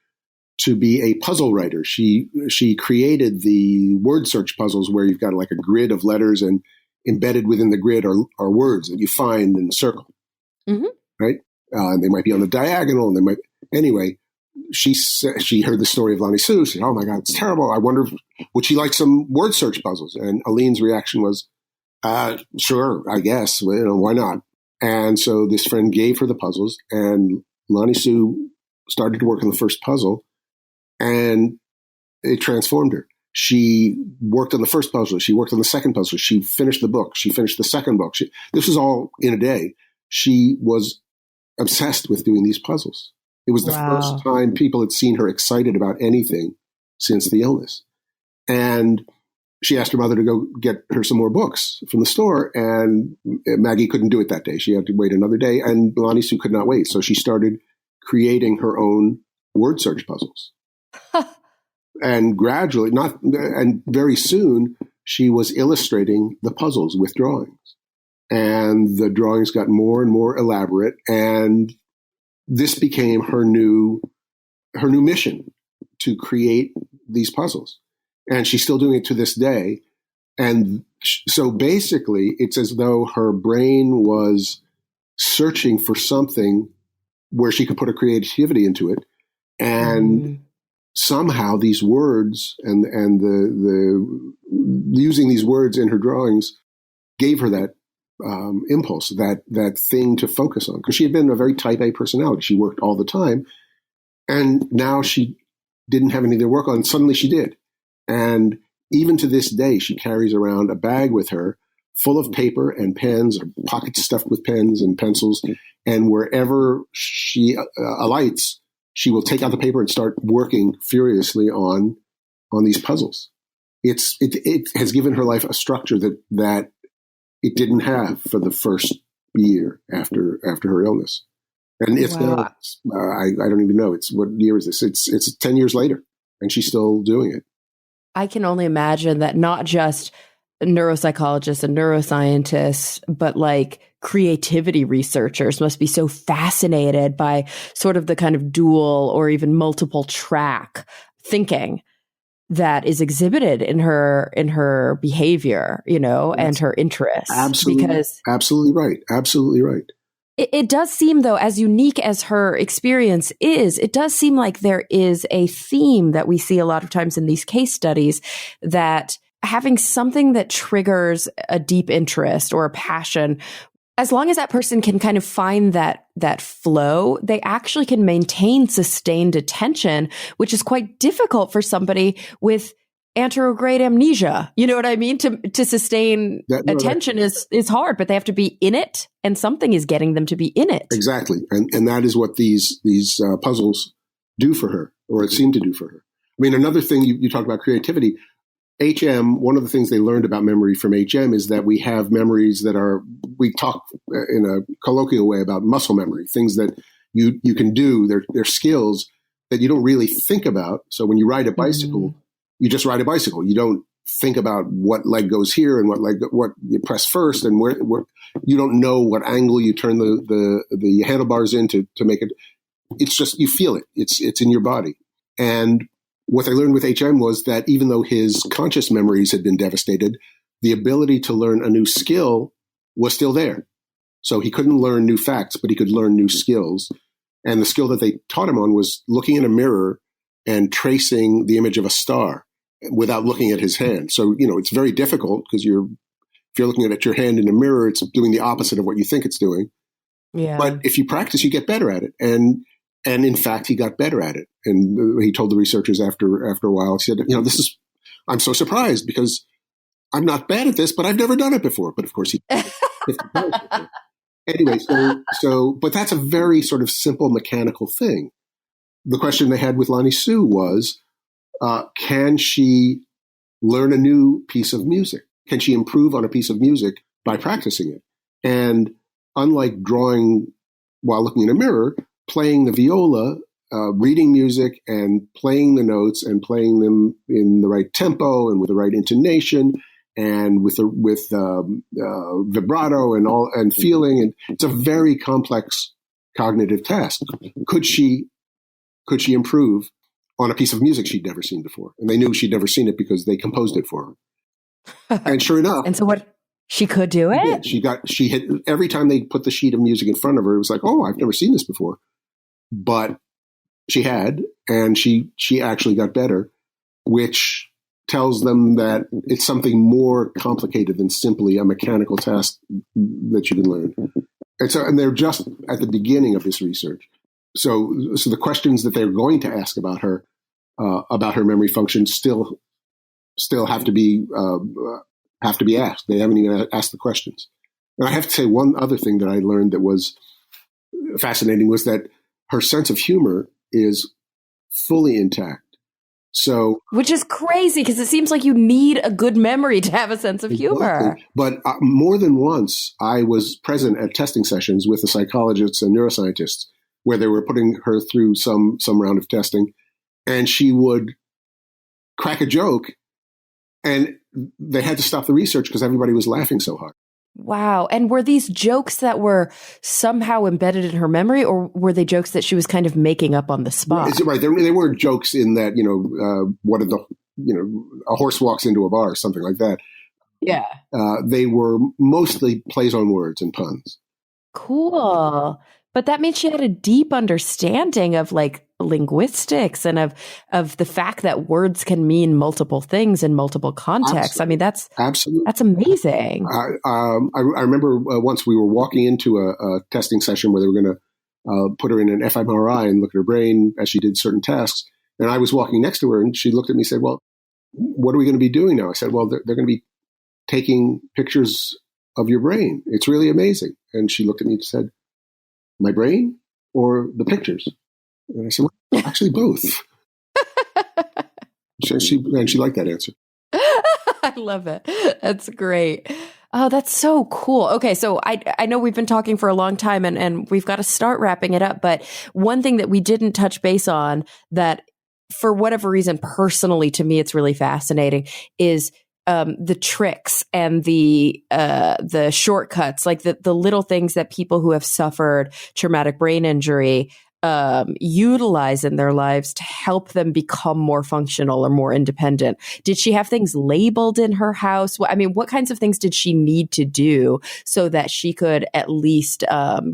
[SPEAKER 2] to be a puzzle writer. She created the word search puzzles where you've got like a grid of letters, and embedded within the grid are words that you find in a circle. Mm-hmm. Right? They might be on the diagonal, and anyway. She heard the story of Lonnie Sue. She said, "Oh my God, it's terrible. I wonder would she like some word search puzzles?" And Aline's reaction was, "Sure, I guess. Why not?" And so this friend gave her the puzzles, and Lonnie Sue started to work on the first puzzle, and it transformed her. She worked on the first puzzle. She worked on the second puzzle. She finished the book. She finished the second book. This was all in a day. She was obsessed with doing these puzzles. It was the first time people had seen her excited about anything since the illness. And she asked her mother to go get her some more books from the store, and Maggie couldn't do it that day. She had to wait another day, and Lonnie Sue could not wait. So she started creating her own word search puzzles. And gradually, and very soon, she was illustrating the puzzles with drawings. And the drawings got more and more elaborate, and this became her new mission, to create these puzzles. And she's still doing it to this day. And so basically, it's as though her brain was searching for something where she could put her creativity into it. And somehow these words and the using these words in her drawings gave her that impulse, that thing to focus on. Because she had been a very type A personality. She worked all the time. And now she didn't have anything to work on. Suddenly she did. And even to this day, she carries around a bag with her full of paper and pens, or pockets stuffed with pens and pencils. And wherever she alights, she will take out the paper and start working furiously on these puzzles. It has given her life a structure that it didn't have for the first year after her illness. And it's now, I don't even know. What year is this? It's 10 years later, and she's still doing it.
[SPEAKER 1] I can only imagine that not just neuropsychologists and neuroscientists, but like creativity researchers must be so fascinated by sort of the kind of dual or even multiple track thinking that is exhibited in her behavior, and her interests.
[SPEAKER 2] Absolutely right. Absolutely right.
[SPEAKER 1] It does seem, though, as unique as her experience is, it does seem like there is a theme that we see a lot of times in these case studies, that having something that triggers a deep interest or a passion, as long as that person can kind of find that flow, they actually can maintain sustained attention, which is quite difficult for somebody with anterograde amnesia. You know what I mean? To sustain attention is hard, but they have to be in it, and something is getting them to be in it.
[SPEAKER 2] Exactly. And that is what these puzzles do for her, or it seemed to do for her. I mean, another thing you talk about creativity. HM, one of the things they learned about memory from HM is that we have memories that we talk in a colloquial way about muscle memory, things that you can do. They're skills that you don't really think about. So when you ride a bicycle, you just ride a bicycle. You don't think about what leg goes here and what you press first, and where you don't know what angle you turn the handlebars in to make it. It's just, you feel it. It's in your body. And what I learned with HM was that even though his conscious memories had been devastated, the ability to learn a new skill was still there. So he couldn't learn new facts, but he could learn new skills. And the skill that they taught him on was looking in a mirror and tracing the image of a star without looking at his hand. So, it's very difficult because if you're looking at your hand in a mirror, it's doing the opposite of what you think it's doing.
[SPEAKER 1] Yeah.
[SPEAKER 2] But if you practice, you get better at it. And in fact, he got better at it. And he told the researchers after a while, he said, I'm so surprised because I'm not bad at this, but I've never done it before. But of course, he anyway, but that's a very sort of simple mechanical thing. The question they had with Lonnie Sue was, can she learn a new piece of music? Can she improve on a piece of music by practicing it? And unlike drawing while looking in a mirror, playing the viola, reading music and playing the notes and playing them in the right tempo and with the right intonation and with vibrato and feeling, and it's a very complex cognitive task. Could she improve on a piece of music she'd never seen before? And they knew she'd never seen it because they composed it for her. And sure enough.
[SPEAKER 1] And so what? She could do it?
[SPEAKER 2] She had, every time they put the sheet of music in front of her, it was like, oh, I've never seen this before. But she had, and she actually got better, which tells them that it's something more complicated than simply a mechanical task that you can learn. And they're just at the beginning of this research. So the questions that they're going to ask about her memory function still have to be asked. They haven't even asked the questions. And I have to say, one other thing that I learned that was fascinating was that her sense of humor is fully intact. So,
[SPEAKER 1] which is crazy because it seems like you need a good memory to have a sense of humor.
[SPEAKER 2] Exactly. But more than once, I was present at testing sessions with the psychologists and neuroscientists where they were putting her through some round of testing, and she would crack a joke, and they had to stop the research because everybody was laughing so hard.
[SPEAKER 1] Wow. And were these jokes that were somehow embedded in her memory, or were they jokes that she was kind of making up on the spot?
[SPEAKER 2] Is it right? They weren't jokes in that, what did a horse walks into a bar or something like that.
[SPEAKER 1] Yeah.
[SPEAKER 2] They were mostly plays on words and puns.
[SPEAKER 1] Cool. But that means she had a deep understanding of like linguistics and of the fact that words can mean multiple things in multiple contexts.
[SPEAKER 2] Absolutely.
[SPEAKER 1] I mean, that's amazing.
[SPEAKER 2] I remember once we were walking into a testing session where they were going to put her in an fMRI and look at her brain as she did certain tasks. And I was walking next to her, and she looked at me and said, "Well, what are we going to be doing now?" I said, "Well, they're going to be taking pictures of your brain. It's really amazing." And she looked at me and said, "My brain or the pictures?" And I said, "Well, actually both." She liked that answer.
[SPEAKER 1] I love it. That's great. Oh, that's so cool. Okay, so I know we've been talking for a long time and we've got to start wrapping it up, but one thing that we didn't touch base on that for whatever reason, personally, to me, it's really fascinating is the tricks and the shortcuts, like the little things that people who have suffered traumatic brain injury utilize in their lives to help them become more functional or more independent. Did she have things labeled in her house? I mean, what kinds of things did she need to do so that she could at least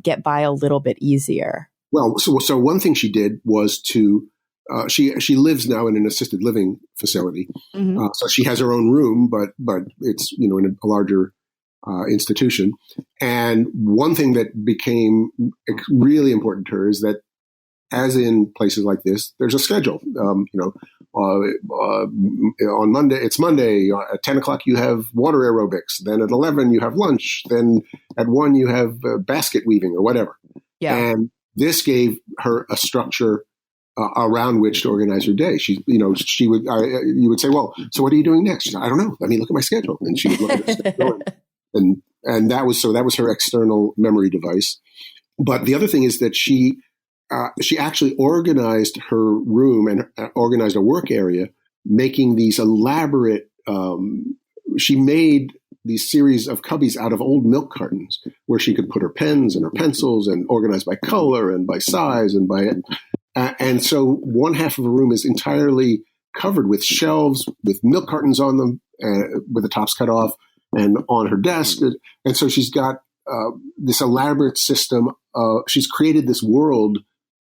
[SPEAKER 1] get by a little bit easier?
[SPEAKER 2] Well, so one thing she did was to she lives now in an assisted living facility, so she has her own room, but it's in a larger institution. And one thing that became really important to her is that, as in places like this, there's a schedule. On Monday, it's Monday. At 10 o'clock, you have water aerobics. Then at 11, you have lunch. Then at 1, you have basket weaving or whatever.
[SPEAKER 1] Yeah.
[SPEAKER 2] And this gave her a structure around which to organize her day. You would say, "Well, so what are you doing next?" She's like, "I don't know. Let me look at my schedule." And she would look at her schedule. And that was her external memory device. But the other thing is that she actually organized her room and organized a work area, making these elaborate. She made these series of cubbies out of old milk cartons where she could put her pens and her pencils and organize by color and by size and by. And so one half of the room is entirely covered with shelves with milk cartons on them, with the tops cut off, and on her desk. And so she's got this elaborate system. She's created this world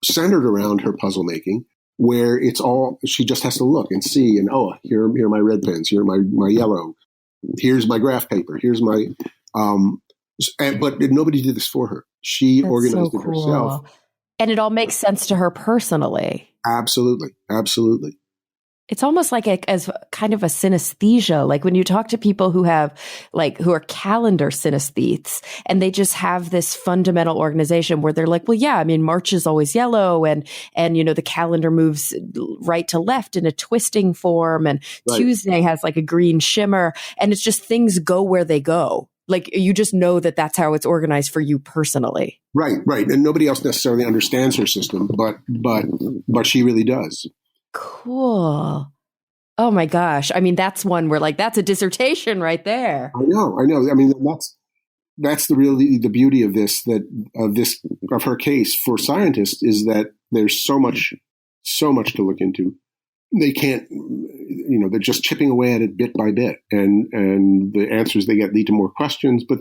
[SPEAKER 2] centered around her puzzle making, where it's all, she just has to look and see, and here are my red pens, here are my yellow, here's my graph paper, here's my, but nobody did this for her. She organized it herself.
[SPEAKER 1] And it all makes sense to her personally.
[SPEAKER 2] Absolutely. Absolutely.
[SPEAKER 1] It's almost like as kind of a synesthesia. Like when you talk to people who have who are calendar synesthetes, and they just have this fundamental organization where they're like, well, yeah, I mean, March is always yellow, and the calendar moves right to left in a twisting form, and right. Tuesday has like a green shimmer, and it's just things go where they go. Like you just know that that's how it's organized for you personally.
[SPEAKER 2] Right. And nobody else necessarily understands her system, but she really does.
[SPEAKER 1] Cool. Oh my gosh. I mean, that's one where that's a dissertation right there.
[SPEAKER 2] I know. I mean, that's the beauty of of her case for scientists, is that there's so much to look into. They can't, they're just chipping away at it bit by bit, and the answers they get lead to more questions. But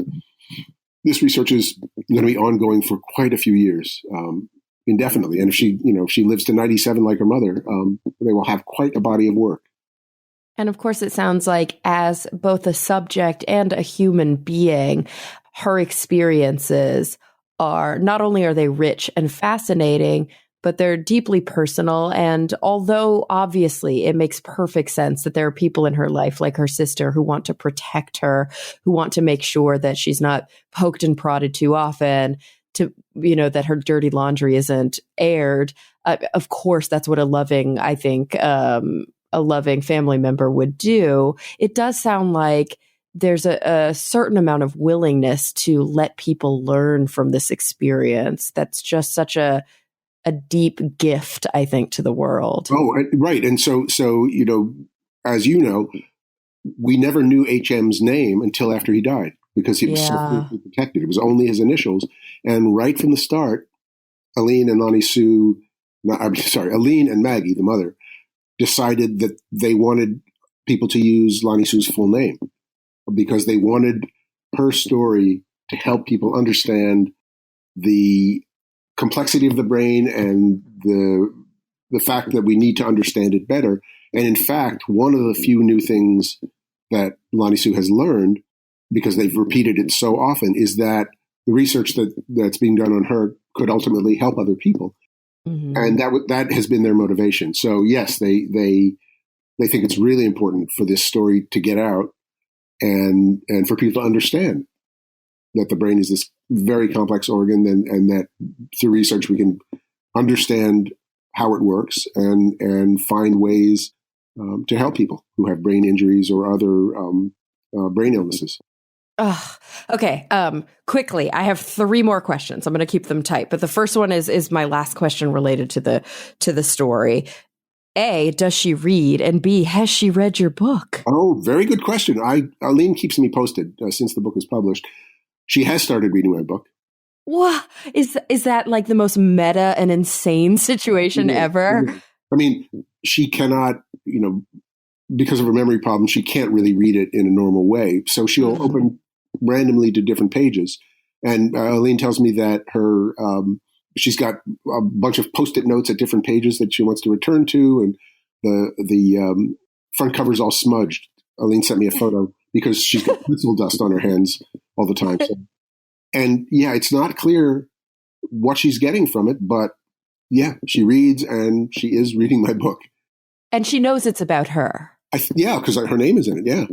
[SPEAKER 2] this research is going to be ongoing for quite a few years. Indefinitely. And if she lives to 97 like her mother, they will have quite a body of work.
[SPEAKER 1] And of course, it sounds like as both a subject and a human being, her experiences not only are they rich and fascinating, but they're deeply personal. And although obviously it makes perfect sense that there are people in her life like her sister who want to protect her, who want to make sure that she's not poked and prodded too often, to that her dirty laundry isn't aired. of course, that's what a loving family member would do. It does sound like there's a certain amount of willingness to let people learn from this experience. That's just such a deep gift, I think, to the world.
[SPEAKER 2] Oh, right. And so, as you know, we never knew HM's name until after he died because he was so carefully protected. It was only his initials. And right from the start, Aline and Maggie, the mother, decided that they wanted people to use Lonnie Sue's full name because they wanted her story to help people understand the complexity of the brain and the fact that we need to understand it better. And in fact, one of the few new things that Lonnie Sue has learned, because they've repeated it so often, is that the research that's being done on her could ultimately help other people. Mm-hmm. And that has been their motivation. So yes, they think it's really important for this story to get out and for people to understand that the brain is this very complex organ and that through research we can understand how it works and find ways to help people who have brain injuries or other brain illnesses.
[SPEAKER 1] Okay. Quickly, I have 3 more questions. I'm going to keep them tight, but the first one is my last question related to the story. A, does she read? And B, has she read your book?
[SPEAKER 2] Oh, very good question. Aline keeps me posted since the book was published. She has started reading my book.
[SPEAKER 1] What is that like the most meta and insane situation ever?
[SPEAKER 2] I mean, she cannot, because of her memory problem, she can't really read it in a normal way. So she'll open randomly to different pages. And Aline tells me that she's got a bunch of Post-it notes at different pages that she wants to return to. And the front cover's all smudged. Aline sent me a photo because she's got pencil dust on her hands all the time. So, and yeah, it's not clear what she's getting from it, but yeah, she reads and she is reading my book.
[SPEAKER 1] And she knows it's about her.
[SPEAKER 2] Because her name is in it. Yeah.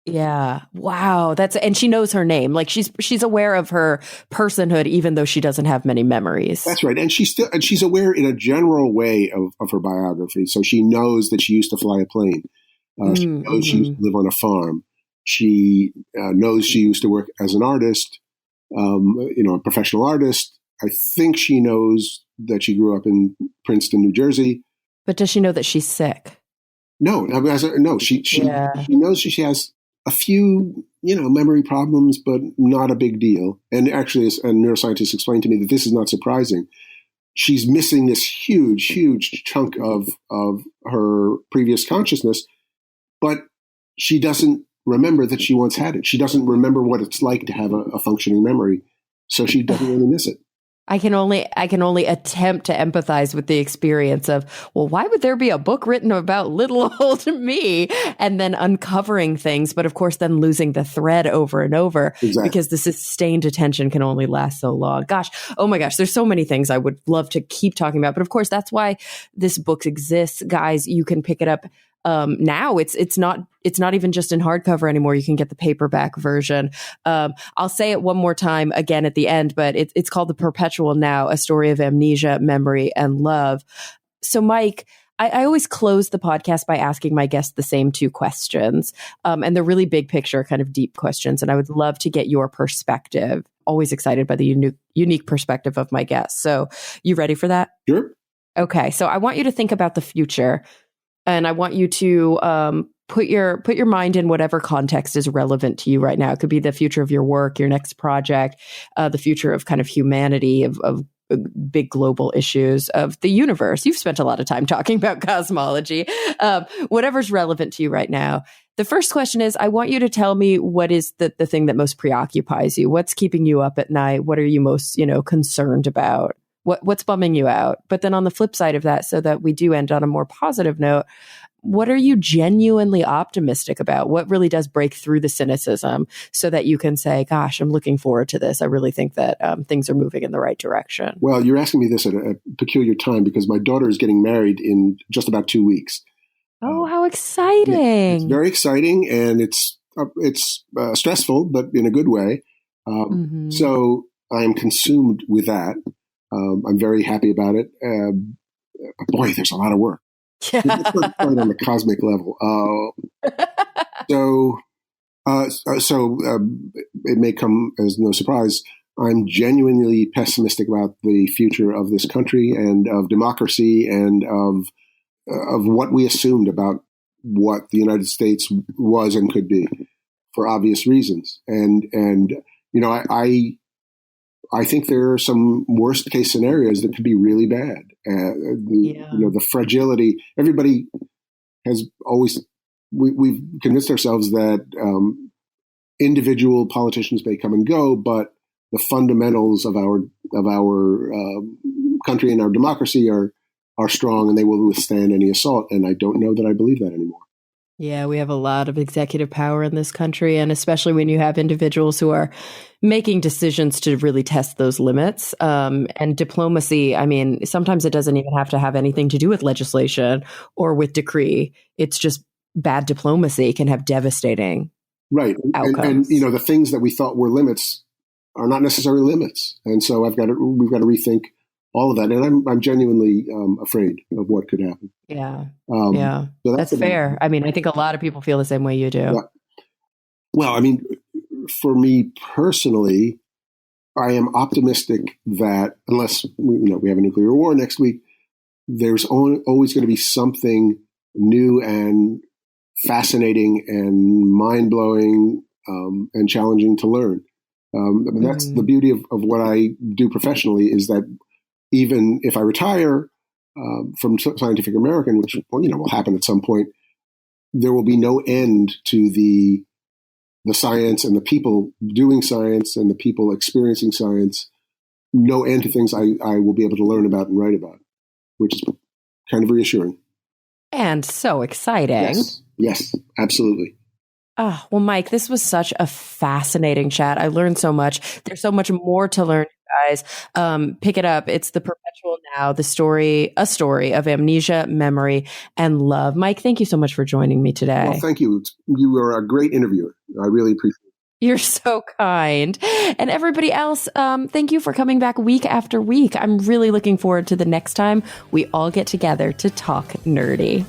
[SPEAKER 1] Yeah. Wow. And she knows her name. Like she's aware of her personhood, even though she doesn't have many memories.
[SPEAKER 2] That's right. And she's aware in a general way of her biography. So she knows that she used to fly a plane. She knows she used to live on a farm. She knows she used to work as an artist, a professional artist. I think she knows that she grew up in Princeton, New Jersey.
[SPEAKER 1] But does she know that she's sick?
[SPEAKER 2] No. She knows she has a few, memory problems, but not a big deal. And actually, as a neuroscientist explained to me that this is not surprising. She's missing this huge, huge chunk of her previous consciousness, but she doesn't remember that she once had it. She doesn't remember what it's like to have a functioning memory, so she doesn't really miss it.
[SPEAKER 1] I can only attempt to empathize with the experience of, well, why would there be a book written about little old me and then uncovering things, but of course then losing the thread over and over because the sustained attention can only last so long. Gosh, oh my gosh, there's so many things I would love to keep talking about, but of course that's why this book exists, guys. You can pick it up. Now it's not even just in hardcover anymore. You can get the paperback version. I'll say it one more time again at the end, but it's called The Perpetual Now, a story of amnesia, memory, and love. So Mike, I always close the podcast by asking my guests the same 2 questions. And they're really big picture, kind of deep questions. And I would love to get your perspective. Always excited by the unique perspective of my guests. So you ready for that?
[SPEAKER 2] Sure.
[SPEAKER 1] Okay. So I want you to think about the future. And I want you to put your mind in whatever context is relevant to you right now. It could be the future of your work, your next project, the future of kind of humanity, of big global issues, of the universe. You've spent a lot of time talking about cosmology, whatever's relevant to you right now. The first question is, I want you to tell me what is the thing that most preoccupies you? What's keeping you up at night? What are you most, concerned about? What's bumming you out? But then on the flip side of that, so that we do end on a more positive note, what are you genuinely optimistic about? What really does break through the cynicism so that you can say, gosh, I'm looking forward to this. I really think that things are moving in the right direction.
[SPEAKER 2] Well, you're asking me this at a peculiar time because my daughter is getting married in just about 2 weeks.
[SPEAKER 1] Oh, how exciting.
[SPEAKER 2] Yeah, it's very exciting and it's stressful, but in a good way. So I am consumed with that. I'm very happy about it. boy, there's a lot of work.
[SPEAKER 1] Yeah.
[SPEAKER 2] Quite on the cosmic level. It may come as no surprise. I'm genuinely pessimistic about the future of this country and of democracy and of what we assumed about what the United States was and could be, for obvious reasons. And I think there are some worst case scenarios that could be really bad. The fragility. Everybody has always. We've convinced ourselves that individual politicians may come and go, but the fundamentals of our country and our democracy are strong, and they will withstand any assault. And I don't know that I believe that anymore.
[SPEAKER 1] Yeah, we have a lot of executive power in this country, and especially when you have individuals who are making decisions to really test those limits. And diplomacy, I mean, sometimes it doesn't even have to have anything to do with legislation or with decree. It's just bad diplomacy can have devastating outcomes.
[SPEAKER 2] And the things that we thought were limits are not necessarily limits. And so we've got to rethink all of that. And I'm genuinely afraid of what could happen.
[SPEAKER 1] Yeah.
[SPEAKER 2] So
[SPEAKER 1] that's fair. I mean, I think a lot of people feel the same way you do.
[SPEAKER 2] Yeah. Well, I mean, for me personally, I am optimistic that unless we have a nuclear war next week, there's always going to be something new and fascinating and mind-blowing and challenging to learn. That's the beauty of what I do professionally, is that even if I retire from Scientific American, which will happen at some point, there will be no end to the science and the people doing science and the people experiencing science. No end to things I will be able to learn about and write about, which is kind of reassuring.
[SPEAKER 1] And so exciting.
[SPEAKER 2] Yes, absolutely.
[SPEAKER 1] Oh, well, Mike, this was such a fascinating chat. I learned so much. There's so much more to learn, guys. Pick it up. It's The Perpetual Now, a story of amnesia, memory, and love. Mike, thank you so much for joining me today.
[SPEAKER 2] Well, thank you. You were a great interviewer. I really appreciate it.
[SPEAKER 1] You're so kind. And everybody else, thank you for coming back week after week. I'm really looking forward to the next time we all get together to talk nerdy.